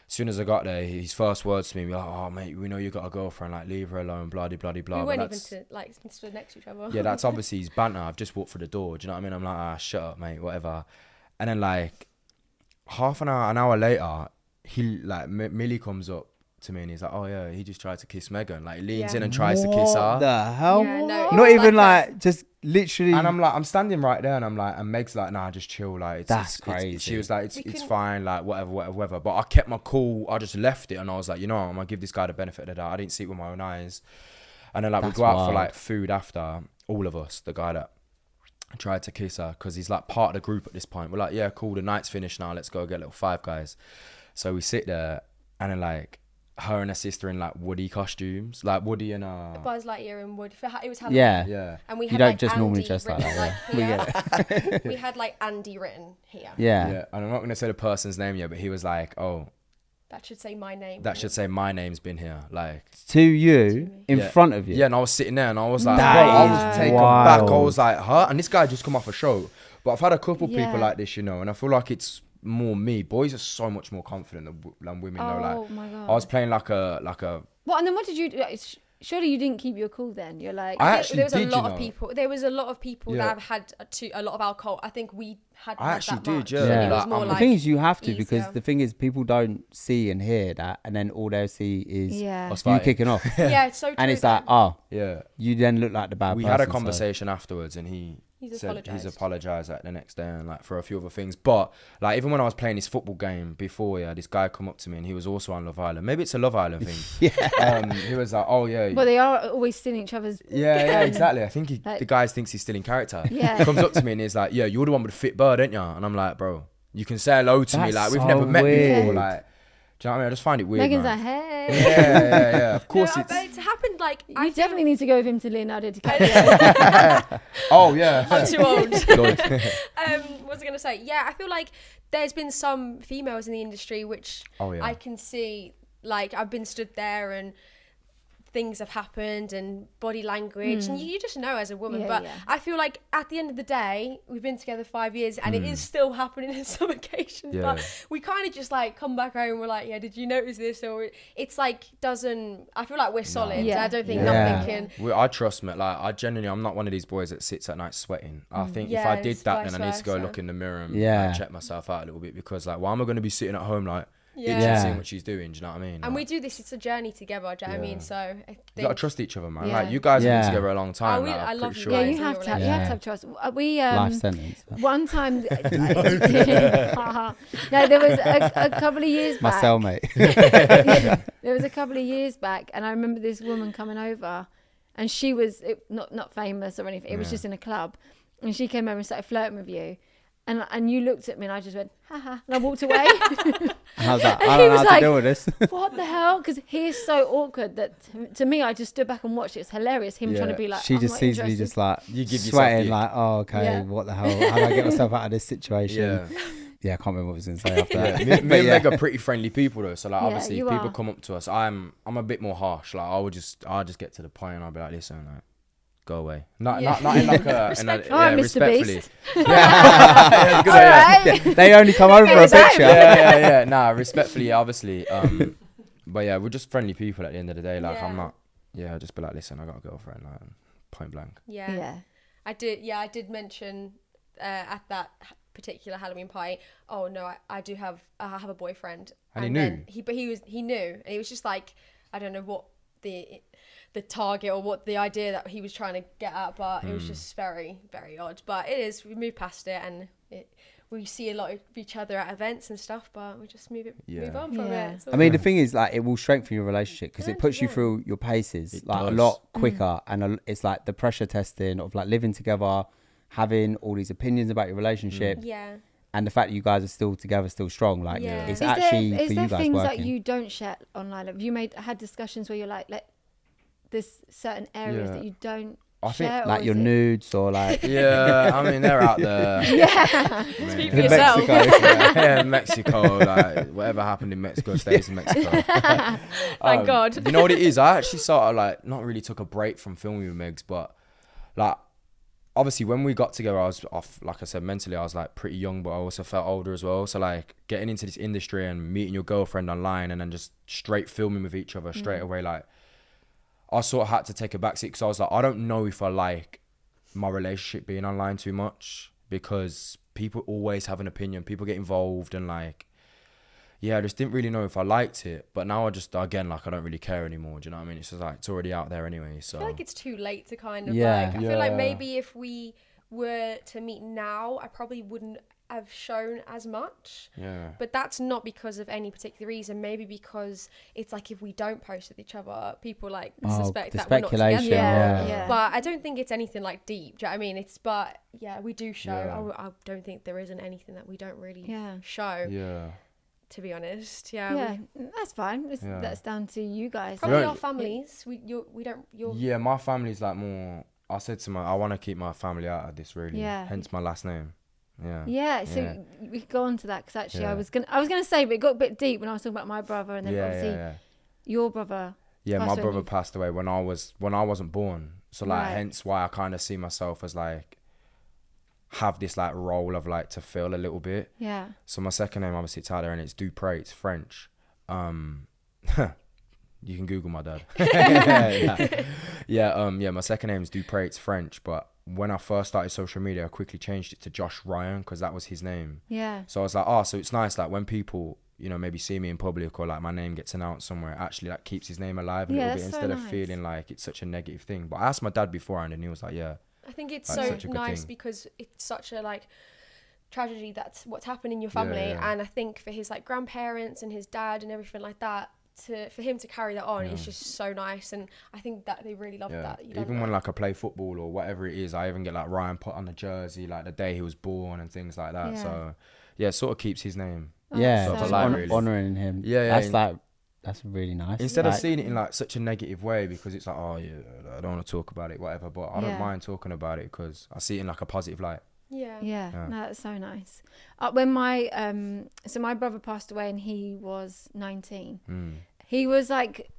As soon as I got there, his first words to me were like, "Oh mate, we know you got a girlfriend. Like, leave her alone." Blah blah blah. We weren't even stood next to each other. Yeah, that's obviously his banter. I've just walked through the door. Do you know what I mean? I'm like, shut up, mate. Whatever. And then like an hour later, he like Millie comes up to me and he's like, oh yeah, he just tried to kiss Megan. Like he leans in and tries to kiss her. What the hell? Yeah, no, Not even like just literally. And I'm like, I'm standing right there and I'm like, and Meg's like, nah, just chill. Like That's crazy. She was like, it's fine. Like whatever. But I kept my cool. I just left it and I was like, you know, I'm gonna give this guy the benefit of the doubt. I didn't see it with my own eyes. And then like we go out for like food after, all of us, the guy that tried to kiss her, because he's like part of the group at this point. We're like, yeah, cool, the night's finished now, let's go get little Five Guys. So we sit there and then like her and her sister in like Woody costumes, like Woody and Buzz Lightyear and Woody. It was Halloween. Yeah. And we You had don't like just Andy normally dress like written, that. here. We had like Andy written here. Yeah. And I'm not gonna say the person's name yet, but he was like, oh, that should say my name. that should say my name's been here, like To you, in front of you. Yeah, and I was sitting there and I was like, That bro, I is was taken back. I wild. was like, huh? And this guy just come off a show. But I've had a couple Yeah. people like this, you know, and I feel like it's more me. Boys are so much more confident than women. Oh though. Like, my God. I was playing like a. What, and then what did you do? Surely you didn't keep your cool then. You're like, I actually there was did, a lot you of know. people. There was a lot of people Yeah. that have had a lot of alcohol. I think we had. I actually that did, much. yeah. So it was Like, more the The like thing is, you have to, because easier. the thing is, people don't see and hear that, and then all they see is yeah. Us you fighting. kicking off. yeah, it's so true. And it's like, oh, Yeah. you then look like the bad We person. had a so- conversation afterwards and he He's said apologised. he's apologized like the next day and like for a few other things. But like even when I was playing this football game before, yeah, this guy come up to me and he was also on Love Island. Maybe it's a Love Island thing. He was like, oh yeah. Well, they are always stealing each other's. Yeah, exactly. I think like- the guy thinks he's still in character. Yeah. He comes up to me and he's like, yeah, you're the one with the fit bird, ain't ya? And I'm like, bro, you can say hello to me. That's Like, we've so never met before. weird. Like, do you know what I mean? I just find it weird, Megan's man. like, hey. Yeah. Of course No, but it's happened like You definitely need to go with him to Leonardo DiCaprio. Oh, yeah. I'm too old. Good. What was I gonna say? Yeah, I feel like there's been some females in the industry which Oh, yeah. I can see. Like I've been stood there and things have happened and body language and you just know as a woman. Yeah, but yeah. I feel like at the end of the day, we've been together 5 years and it is still happening in some occasions. Yeah. But we kind of just like come back home. We're like, yeah, did you notice this? Or it's like doesn't. I feel like we're solid. Yeah. I don't think Yeah. nothing can. I trust me. Like, I genuinely, I'm not one of these boys that sits at night sweating. I think if I Yeah, did it's that, then I need vice to go versa. look in the mirror and Yeah. like, check myself out a little bit because, like, why am I going to be sitting at home, like, Yeah. itching, Yeah. seeing what she's doing? Do you know what I mean? And we Like, do this. It's a journey together. Do you know what I mean? Yeah. So I you think gotta trust each other, man. Yeah. Like, you guys have Yeah. been together a long time. Oh, like, I I'm love pretty you sure. Yeah, guys. you in have your to. You have relationship. to have trust. We Life sentence. one time. No, there was a couple of years My back. cellmate. There was a couple of years back, and I remember this woman coming over, and she was not famous or anything. It was just in a club, and she came over and started flirting with you, and you looked at me, and I just went, haha, and I walked away. I was like, And I he don't know was how to like, deal with this. What the hell? Because he is so awkward that to me, I just stood back and watched it. It's hilarious. Him trying to Yeah. be like, She I'm just not sees me interested. just like You give yourself sweating, the- like, oh, okay, Yeah. what the hell? How do I get myself out of this situation? Yeah. Yeah, I can't remember what I was going to say after Yeah, that. me and But yeah. Meg are pretty friendly people though. So like, Yeah, obviously, you if people are. come up to us, I'm a bit more harsh. Like, I'll just get to the point and I'll be like, listen, like, go away. Not in like a, in a Respectfully. Alright, Mr. respectfully. Beast. Yeah, good, All yeah. right. They only come over for a Same. picture. Yeah. Nah, respectfully, obviously. But yeah, we're just friendly people at the end of the day. Like, I'm Yeah. not. Yeah, I'll just be like, listen, I got a girlfriend. Like, point blank. Yeah. Yeah. I did mention at that particular Halloween party. Oh no, I have a boyfriend. And he then knew? he knew, and he was just like, I don't know what the target or what the idea that he was trying to get at, but it was just very, very odd. But it is, we moved past it, and we see a lot of each other at events and stuff, but we just move on from Yeah. it. It's I all mean, good. the thing is, like, it will strengthen your relationship because it puts you 100%. through your paces It like a does. lot quicker, and it's like the pressure testing of like living together, having all these opinions about your relationship, yeah. and the fact that you guys are still together, still strong. Like, Yeah. it's Is actually there, for is you there guys things working. that you don't share online? Have you had discussions where you're like there's certain areas Yeah. that you don't I think, share? or like is your it- nudes or like Yeah, I mean, they're out there. Yeah. Speak for in yourself. Mexico. Yeah, Mexico, like whatever happened in Mexico stays in Mexico. Thank God. You know what it is? I actually sort of like not really took a break from filming with Megs, but like obviously when we got together, I was off, like I said, mentally I was like pretty young, but I also felt older as well. So like getting into this industry and meeting your girlfriend online and then just straight filming with each other straight away, like I sort of had to take a backseat because I was like, I don't know if I like my relationship being online too much because people always have an opinion. People get involved and like, yeah, I just didn't really know if I liked it. But now I just, again, like, I don't really care anymore. Do you know what I mean? It's just like, it's already out there anyway. So I feel like it's too late to kind of Yeah. like, I feel like maybe if we were to meet now, I probably wouldn't have shown as much. Yeah. But that's not because of any particular reason. Maybe because it's like if we don't post with each other, people like suspect the that we're not together. speculation, yeah. But I don't think it's anything like deep. Do you know what I mean? But yeah, we do show. I don't think there isn't anything that we don't really show. Yeah. To be honest, yeah, that's fine. That's down to you guys. Probably our families. We don't. Yeah, my family's like more. I said to I want to keep my family out of this, really. Yeah. Hence my last name. Yeah. Yeah. So we could go on to that because actually I was gonna say, but it got a bit deep when I was talking about my brother and then obviously your brother. Yeah, my brother passed away when I wasn't born. So like, hence why I kind of see myself as like have this like role of like to feel a little bit. Yeah. So my second name obviously Tyler and it's Dupré. It's French. You can Google my dad. My second name is Dupré. It's French, but when I first started social media, I quickly changed it to Josh Ryan because that was his name. Yeah. So I was like, so it's nice like when people, you know, maybe see me in public or like my name gets announced somewhere, it actually like keeps his name alive a little bit instead of feeling like it's such a negative thing. But I asked my dad beforehand and he was like, yeah. I think it's like, so nice because it's such a like tragedy that's what's happened in your family, and I think for his like grandparents and his dad and everything like that, for him to carry that on is just so nice, and I think that they really love that. Even when like I play football or whatever it is, I even get like Ryan put on the jersey like the day he was born and things like that. So yeah, it sort of keps his name. Honoring him. That's really nice. Instead of seeing it in like such a negative way because it's like, oh yeah, I don't want to talk about it, whatever. But I don't mind talking about it because I see it in like a positive light. Yeah. No, that's so nice. When my my brother passed away and he was 19. He was like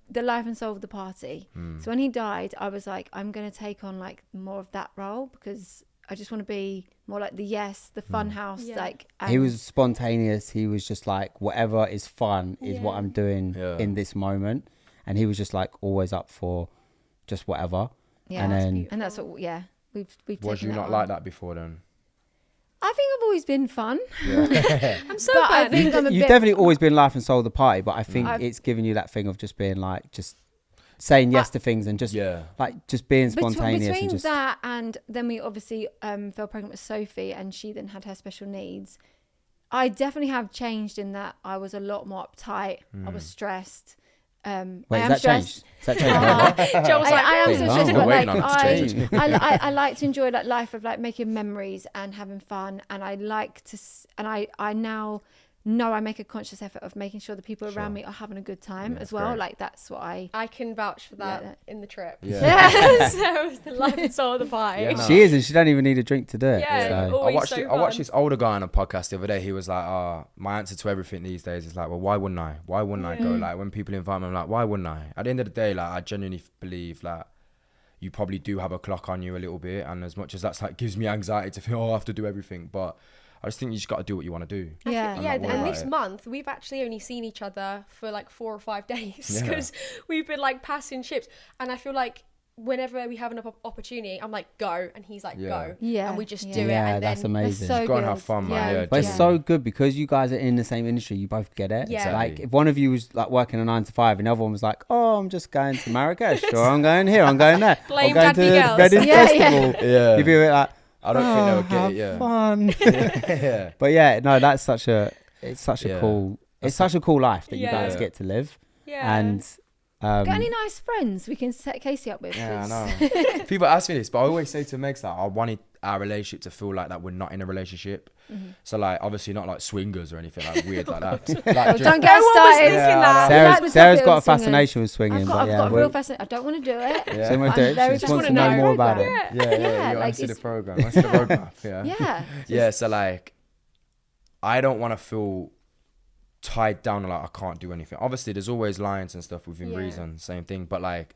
the life and soul of the party. So when he died, I was like, I'm gonna take on like more of that role because I just want to be more like the fun house. Like he was spontaneous. He was just like, whatever is fun is what I'm doing in this moment. And he was just like always up for just whatever. Yeah, and that's what we've Was you not like that before then? I think I've always been fun. I'm so fun. I think you've definitely always been life and soul of the party, but I think it's given you that thing of just being like just saying yes to things and just like just being spontaneous. Between and that and then we obviously fell pregnant with Sophie and she then had her special needs. I definitely have changed in that I was a lot more uptight. I was stressed. Wait, I am stressed. Is that changed? Joe was like, I am so stressed, but like I like to enjoy that life of like making memories and having fun, and I like to I now know I make a conscious effort of making sure the people around me are having a good time as well. Great. Like that's what I can vouch for that in the trip. So the life and soul of the party. She is, and she don't even need a drink to do it. I watched this older guy on a podcast the other day. He was like, my answer to everything these days is like, well, why wouldn't I go? Like when people invite me, I'm like, why wouldn't I? At the end of the day, like I genuinely believe like you probably do have a clock on you a little bit, and as much as that's like gives me anxiety to feel I have to do everything, but I just think you just got to do what you want to do. And this month we've actually only seen each other for like 4 or 5 days because we've been like passing ships, and I feel like whenever we have an opportunity, I'm like go, and he's like go, and we just do it. And that's amazing. So go and have fun, man. But it's so good because you guys are in the same industry. You both get it. Exactly. Like if one of you was like working a 9 to 5, and the other one was like, oh, I'm just going to Marrakesh, or I'm going here, I'm going there, blame I'm going to the wedding festival. You'd be like, I don't think they'll get it. Fun. But that's such a cool life that you guys get to live. And got any nice friends we can set Casey up with? Yeah, I know. People ask me this, but I always say to Megs that I wanted our relationship to feel like that we're not in a relationship. So like obviously not like swingers or anything like weird like that. Like, don't get started. Sarah's got a fascination with swinging. I've got a real fascination. I don't want to do it. So I'm do it. She just wants to know more about it. Yeah. You want to see the program. What's the roadmap? Yeah. So like, I don't want to feel tied down like I can't do anything. Obviously, there's always lines and stuff within reason. Same thing, but like.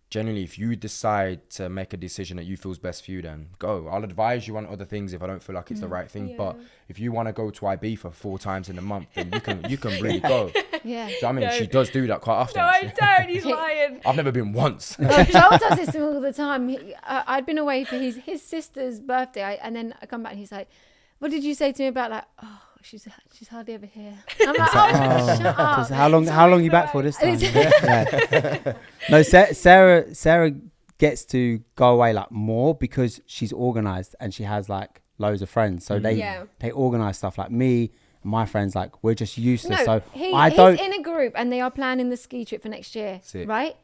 Generally, if you decide to make a decision that you feel's best for you, then go. I'll advise you on other things if I don't feel like it's the right thing. But if you want to go to Ibiza 4 times in a month, then you can really go. Yeah. So, I mean, she does do that quite often. No, I don't. He's lying. I've never been once. Joel does this to me all the time. I'd been away for his sister's birthday, and then I come back and he's like, "What did you say to me about like? Oh, she's hardly ever here. I'm like, shut up. How long are you back for this time? Yeah. No, Sarah gets to go away like more because she's organized and she has like loads of friends. So they organize stuff. Like me and my friends, like we're just useless. So he's in a group and they are planning the ski trip for next year, right?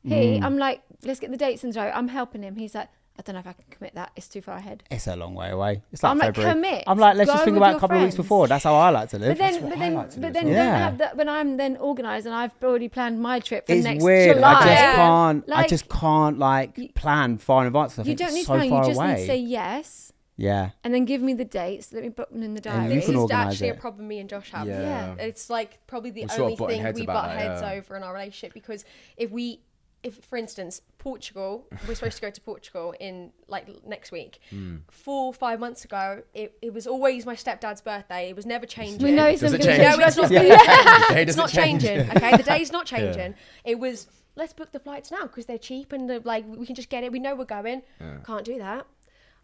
I'm like, let's get the dates and so I'm helping him. He's like, I don't know if I can commit that. It's too far ahead. It's a long way away. It's like I'm February. like, commit. I'm like, let's just Go think with about your a couple of weeks friends. before. That's how I like to live. But then don't have that when I'm then organised and I've already planned my trip for it's next weird. July. I just can't plan far in advance. You don't need to so plan. far You just away. need to say yes. Yeah. And then give me the dates. Let me put them in the diary. This is actually a problem me and Josh have. Yeah. It's like probably the We're only sort of thing we about butt that, heads over in our relationship, because if for instance Portugal, we're supposed to go to Portugal in like next week. 4 or 5 months ago, it was always my stepdad's birthday. It was never changing. We know it's Does not it going change? to No, it's not. It's not changing. Okay, the day's not changing. It was, let's book the flights now because they're cheap and we can just get it. We know we're going. Can't do that.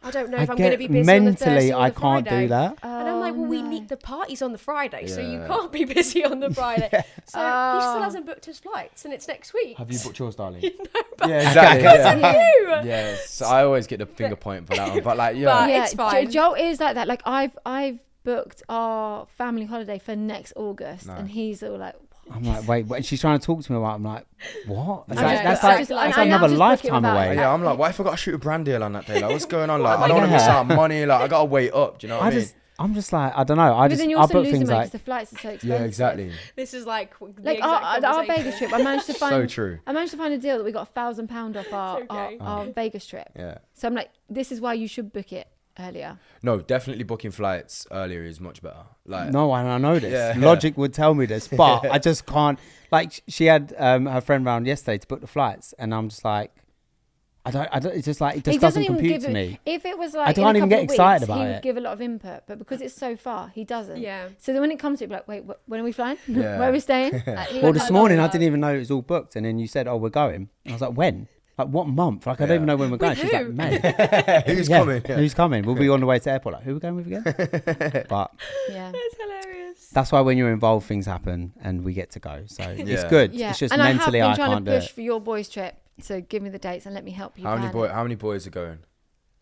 I don't know if I'm going to be busy on the Thursday or I the can't Friday. do that. And I'm like, well, we meet the parties on the Friday, so you can't be busy on the Friday. So he still hasn't booked his flights, and it's next week. Have you booked yours, darling? Yeah, exactly. You. Yes, so I always get the finger point for that one, but like, yeah, it's fine. Joel is like that. Like I've booked our family holiday for next August, and he's all like, I'm like, wait, and she's trying to talk to me about it. I'm like, what? That's like another lifetime away. Yeah, I'm like, what if I got to shoot a brand deal on that day? Like, what's going on? Like, I don't want to miss out on money. Like, I got to wait up. Do you know what I mean? I'm just like, I don't know. But then you're I also book losing things money like, because the flights are so expensive. Yeah, exactly. This is like the Like exact our Vegas trip, I managed to find. So true. I managed to find a deal that we got £1,000 off our Vegas trip. Yeah. So I'm like, this is why you should book it earlier. No, definitely booking flights earlier is much better. Like, no, I know this. Yeah. Logic would tell me this, but I just can't. Like, she had her friend round yesterday to book the flights, and I'm just like, I don't. It's just like, it just doesn't compute to me. If it was like, I can't even get excited weeks, about he it. would give a lot of input, but because it's so far, he doesn't. Yeah. So then when it comes to it, like, wait, when are we flying? Yeah. Where are we staying? Well, this morning I didn't even know it was all booked, and then you said, "Oh, we're going." And I was like, "When? Like, what month? Like, I don't even know when we're going." She's like, "May." Who's coming? Yeah. Who's coming? We'll be on the way to the airport. Like, who are we going with again? But yeah, That's hilarious. that's why when you're involved, things happen, and we get to go. So it's good. Yeah. It's just and mentally I I have been trying can't to do push it. for your boys' trip. So give me the dates and let me help you. How many boys are going?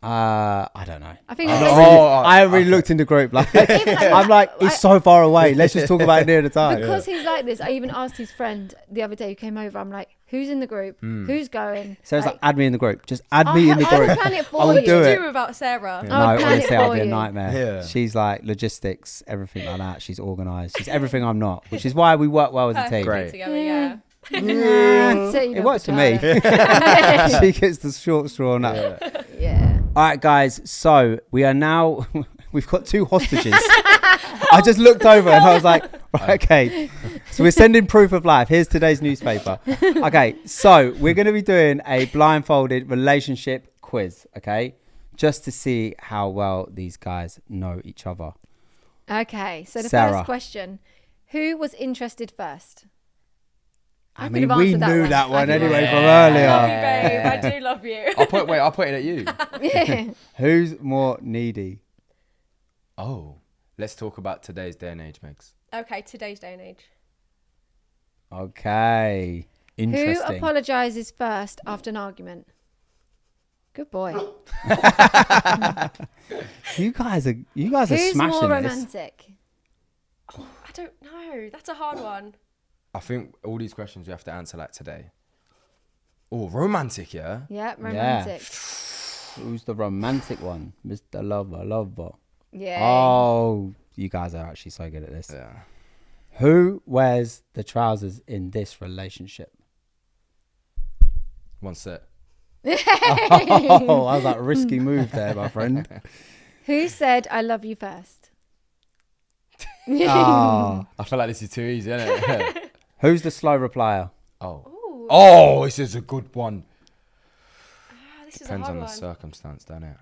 I don't know. I think I haven't really looked in the group. Like, I'm like, it's so far away. Let's just talk about it near the time. because he's like this. I even asked his friend the other day who came over. I'm like, who's in the group? Who's going? So it's like, add me in the group. Just add me in the I will group. plan it for I will you. do What it. do about Sarah? No, I would plan it honestly, I'll for be a you. nightmare. Yeah. She's like logistics, everything like that. She's organised. She's everything I'm not, which is why we work well as a team. Great. Together, yeah. It works for me. She gets the short straw on that. Yeah. All right, guys. So we are now. We've got 2 hostages. I just looked over and I was like, right, okay. So we're sending proof of life. Here's today's newspaper. Okay, so we're going to be doing a blindfolded relationship quiz. Okay, just to see how well these guys know each other. Okay. So the Sarah. first question: who was interested first? I mean, we knew that one anyway from earlier. I love you, babe. I do love you. I'll put it at you. Yeah. Who's more needy? Oh, let's talk about today's day and age, Megs. Okay, today's day and age. Okay, Who interesting. apologizes first after an argument? Good boy. You guys are Who's smashing more this. romantic? I don't know. That's a hard one. I think all these questions we have to answer like today. Oh, romantic, yeah? Yeah, romantic. Who's the romantic one? Mr. Lover. Yeah. Oh, you guys are actually so good at this. Yeah. Who wears the trousers in this relationship? One set. Oh, I was like, risky move there, my friend. Who said I love you first? Oh. I feel like this is too easy, isn't it? Who's the slow replier? Oh. Ooh. Oh, this is a good one. This Depends is a on hard the one. circumstance, don't it?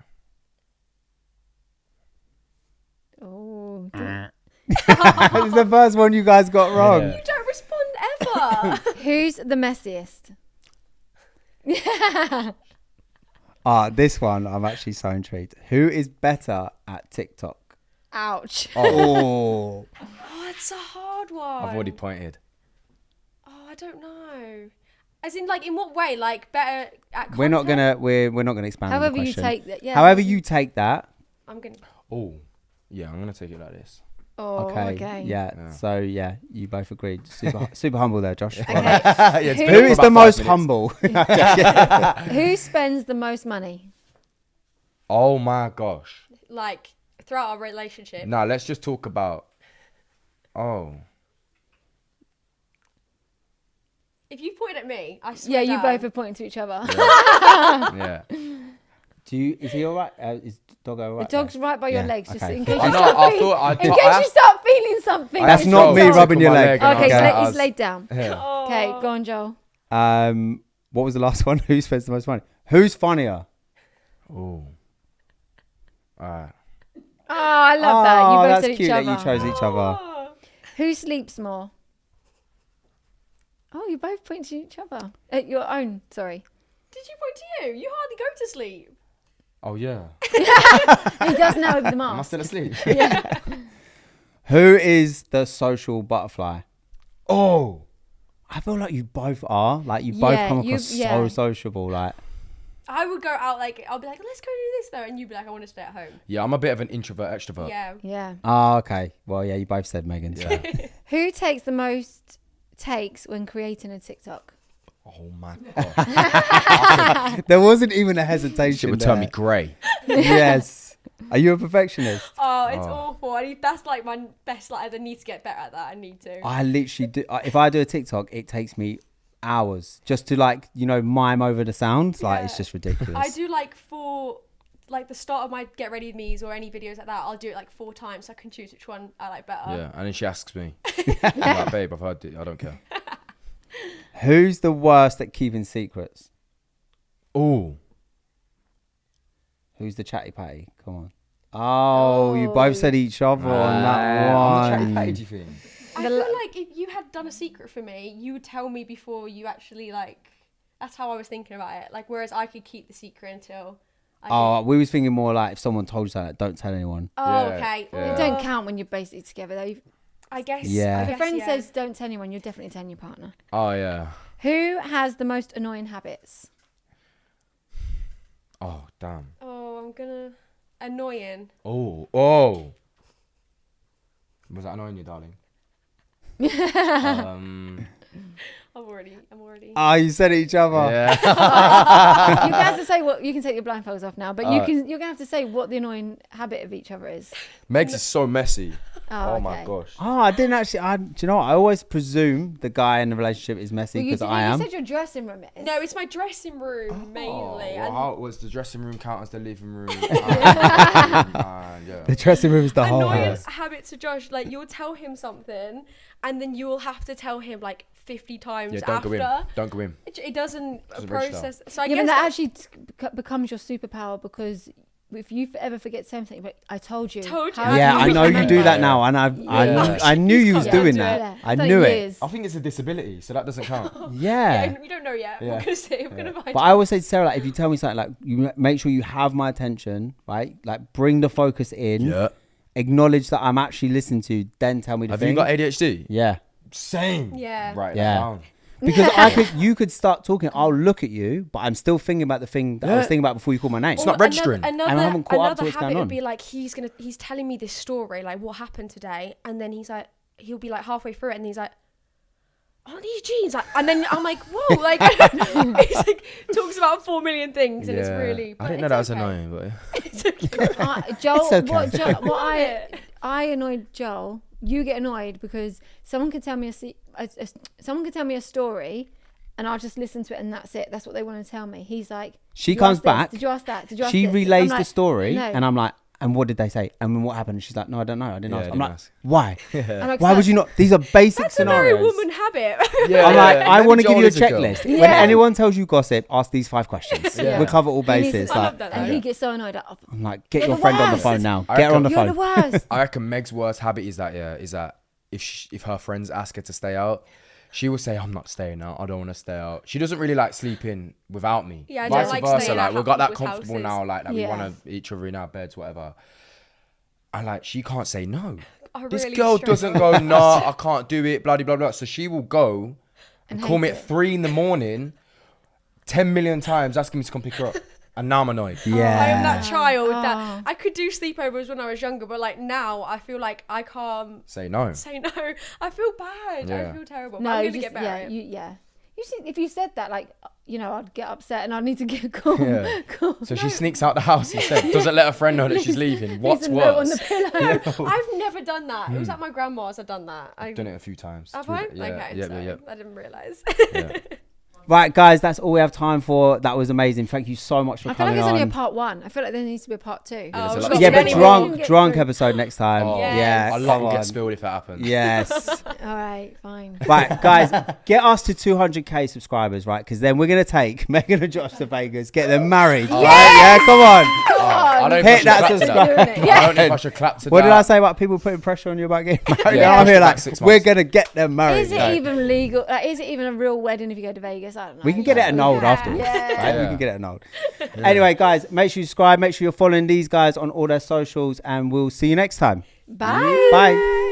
Oh. This is the first one you guys got wrong. Yeah. You don't respond ever. Who's the messiest? This one, I'm actually so intrigued. Who is better at TikTok? Ouch. Oh. Oh, it's a hard one. I've already pointed. Oh, I don't know. As in, like, in what way? Like, better at We're not content? gonna expand on the However you question. take that. Yeah. However you take that. I'm gonna. Oh, yeah, I'm gonna take it like this. Oh, Okay. okay. Yeah. So yeah, you both agreed. Super humble there, Josh. Okay. Yeah, it's Who been Who for is about the 5 most minutes. humble? Who spends the most money? Oh my gosh. Like, throughout our relationship. Nah, let's just talk about. Oh. If you point at me, I swear Yeah, you down. both are pointing to each other. Yeah. Is he all right? Is Doggo all The right? dog's there? right by your Yeah, legs, just okay. in case I you know. start I feeling. thought In case you start feeling something. That's in not me yourself. rubbing your leg. Okay, Okay. he's laid down. Yeah. Oh. Okay, go on, Joel. What was the last one? Who spends the most money? Who's funnier? Oh. Alright. Oh, I love that. You both that's said cute each that other. you chose each other. Oh. Who sleeps more? Oh, you both point to each other. At your own, sorry. Did you point to you? You hardly go to sleep. Oh yeah. He does now with the Am I mask. still asleep? Yeah. Who is the social butterfly? Oh, I feel like you both are. Like you both Yeah, come you- across so yeah. sociable. Like I would go out, like, I'll be like, let's go do this though, and you'd be like, I want to stay at home. Yeah, I'm a bit of an introvert extrovert. Yeah. Yeah. okay. Well, yeah, you both said Megan. So. Yeah. Who takes the most takes when creating a TikTok? Oh my god. There wasn't even a hesitation. Shit would turn me there. grey. Yes. Are you a perfectionist? Oh, it's awful. That's like my best. Like, I need to get better at that. I need to. I literally do. If I do a TikTok, it takes me hours just to mime over the sound. Like it's Yeah. just ridiculous. I do like the start of my get ready with me's or any videos like that. I'll do it like 4 times so I can choose which one I like better. Yeah, and then she asks me. I'm like, babe, I've heard it. I don't care. Who's the worst at keeping secrets? Oh. Who's the chatty patty? Come on. Oh, you both said each other on that I'm the chatty one. patty, do you think? I feel like if you had done a secret for me, you would tell me before you actually like. That's how I was thinking about it. Like, whereas I could keep the secret until. Oh, we was thinking more like if someone told you something, don't tell anyone. Oh, Yeah, okay. yeah. It don't count when you're basically together though. I guess. Yeah. I If a guess, friend yeah. says don't tell anyone, you're definitely telling your partner. Oh yeah. Who has the most annoying habits? Oh damn. Oh, I'm gonna. Annoying. Oh. Oh. Was that annoying you, darling? I'm already. Oh, you said each other. Yeah. You can have to say what you can take your blindfolds off now, but you're gonna have to say what the annoying habit of each other is. Meg's is so messy. Oh, My okay. gosh. Oh, I didn't actually. Do you know what? I always presume the guy in the relationship is messy Well, because you I am. said your dressing room is. No, it's my dressing room mainly. Oh, and well, how was the dressing room count as the living room? Yeah. The dressing room is the whole annoying house. habits of Josh, like you'll tell him something and then you'll have to tell him like 50 times Yeah, don't after. go in. Don't go in. It doesn't Doesn't register. process. So I Yeah, guess but that actually becomes your superpower because if you ever forget something, but I told you. Told you. How Yeah, do I know you remember? do that now, and I knew you was Yeah, doing do that. it. I Done knew it. years. I think it's a disability, so that doesn't count. Yeah. Yeah, we don't know yet. Yeah. We're gonna see. We're gonna find But I always say to Sarah, like, if you tell me something, like, you make sure you have my attention, right? Like, bring the focus in, acknowledge that I'm actually listening to you, then tell me the Have thing. you got ADHD? Yeah. Same. Yeah. Right. Yeah. Down. Because you could start talking, I'll look at you, but I'm still thinking about the thing that I was thinking about before you called my name. It's not registering. And I haven't caught up Another to what's habit going on. would be like he's telling me this story, like what happened today, and then he'll be like halfway through it, and he's like, "Aren't these jeans?" Like, and then I'm like, "Whoa!" Like he's like talks about 4 million things, and it's really. I didn't know that was annoying, but It's okay. Joel, It's okay. what I annoyed Joel. You get annoyed because someone can tell me a story, and I'll just listen to it, and that's it. That's what they want to tell me. He's like, She "Did you comes ask this? back, Did you ask that? Did you ask she this?" relays I'm the like, story, "No." and I'm like, and what did they say? And then what happened? And she's like, no, I don't know. I didn't Yeah, ask. I I'm didn't like, ask. why? I'm like, Why would you not? These are basic That's a very scenarios. woman habit. I'm like, I want to give you a Joel is checklist. a girl. When anyone tells you gossip, ask these 5 questions. Yeah. We'll cover all He needs to- bases. I love Like, that. And though. he gets so annoyed. I'm like, get You're your the friend on the worst. phone now. I Get her on the You're the phone. worst. I reckon Meg's worst habit is that if her friends ask her to stay out, she will say, "I'm not staying out. I don't want to stay out." She doesn't really like sleeping without me. Yeah, I don't Vice like versa. staying Like at we've got that people's comfortable houses. now. Like we Yeah. want to each other in our beds, whatever. And like, she can't say no. This really girl struggle. doesn't go, nah, I can't do it, blah, blah, blah. So she will go and call me hate at 3 a.m, 10 million times asking me to come pick her up. And now I'm annoyed. Yeah. I am that child that I could do sleepovers when I was younger, but like now I feel like I can't Say no. I feel bad. Yeah. I feel terrible. No, but I'm you gonna just, get better. You see, if you said that, like, you know, I'd get upset and I'd need to get calm. Yeah. Calm. So she sneaks out the house instead. Doesn't let her friend know that she's leaving. What's Leaves a note on worse? the pillow. I've never done that. It was at my grandma's. I've done that. I've done it a few times. Have I? Yeah, Okay, yeah, so yeah. I didn't realise. Yeah. Right, guys, that's all we have time for. That was amazing. Thank you so much for I feel coming like it's only a on. part 1. I feel like there needs to be a part 2. there's a Oh, lot we've to got Yeah, do. but anyway. drunk episode next time. Oh, Yeah, I love come it on. get spilled if it happens. Yes. All right, fine. Right, guys, get us to 200k subscribers, right? Because then we're gonna take Megan and Josh to Vegas, get them married. Right? Yeah, come on. I don't Hit know if I that should clap to subscribe. that. I don't know if I should clap to What that. did I say about people putting pressure on you about getting married? Yeah, Now I'm push here it back like, 6 we're months. gonna get them married. Is it Like, even legal? Like, is it even a real wedding if you go to Vegas? I don't know. we can get it annulled Yeah. afterwards. Yeah. Right? We Yeah. can get it annulled. Anyway, guys, make sure you subscribe. Make sure you're following these guys on all their socials, and we'll see you next time. Bye. Bye.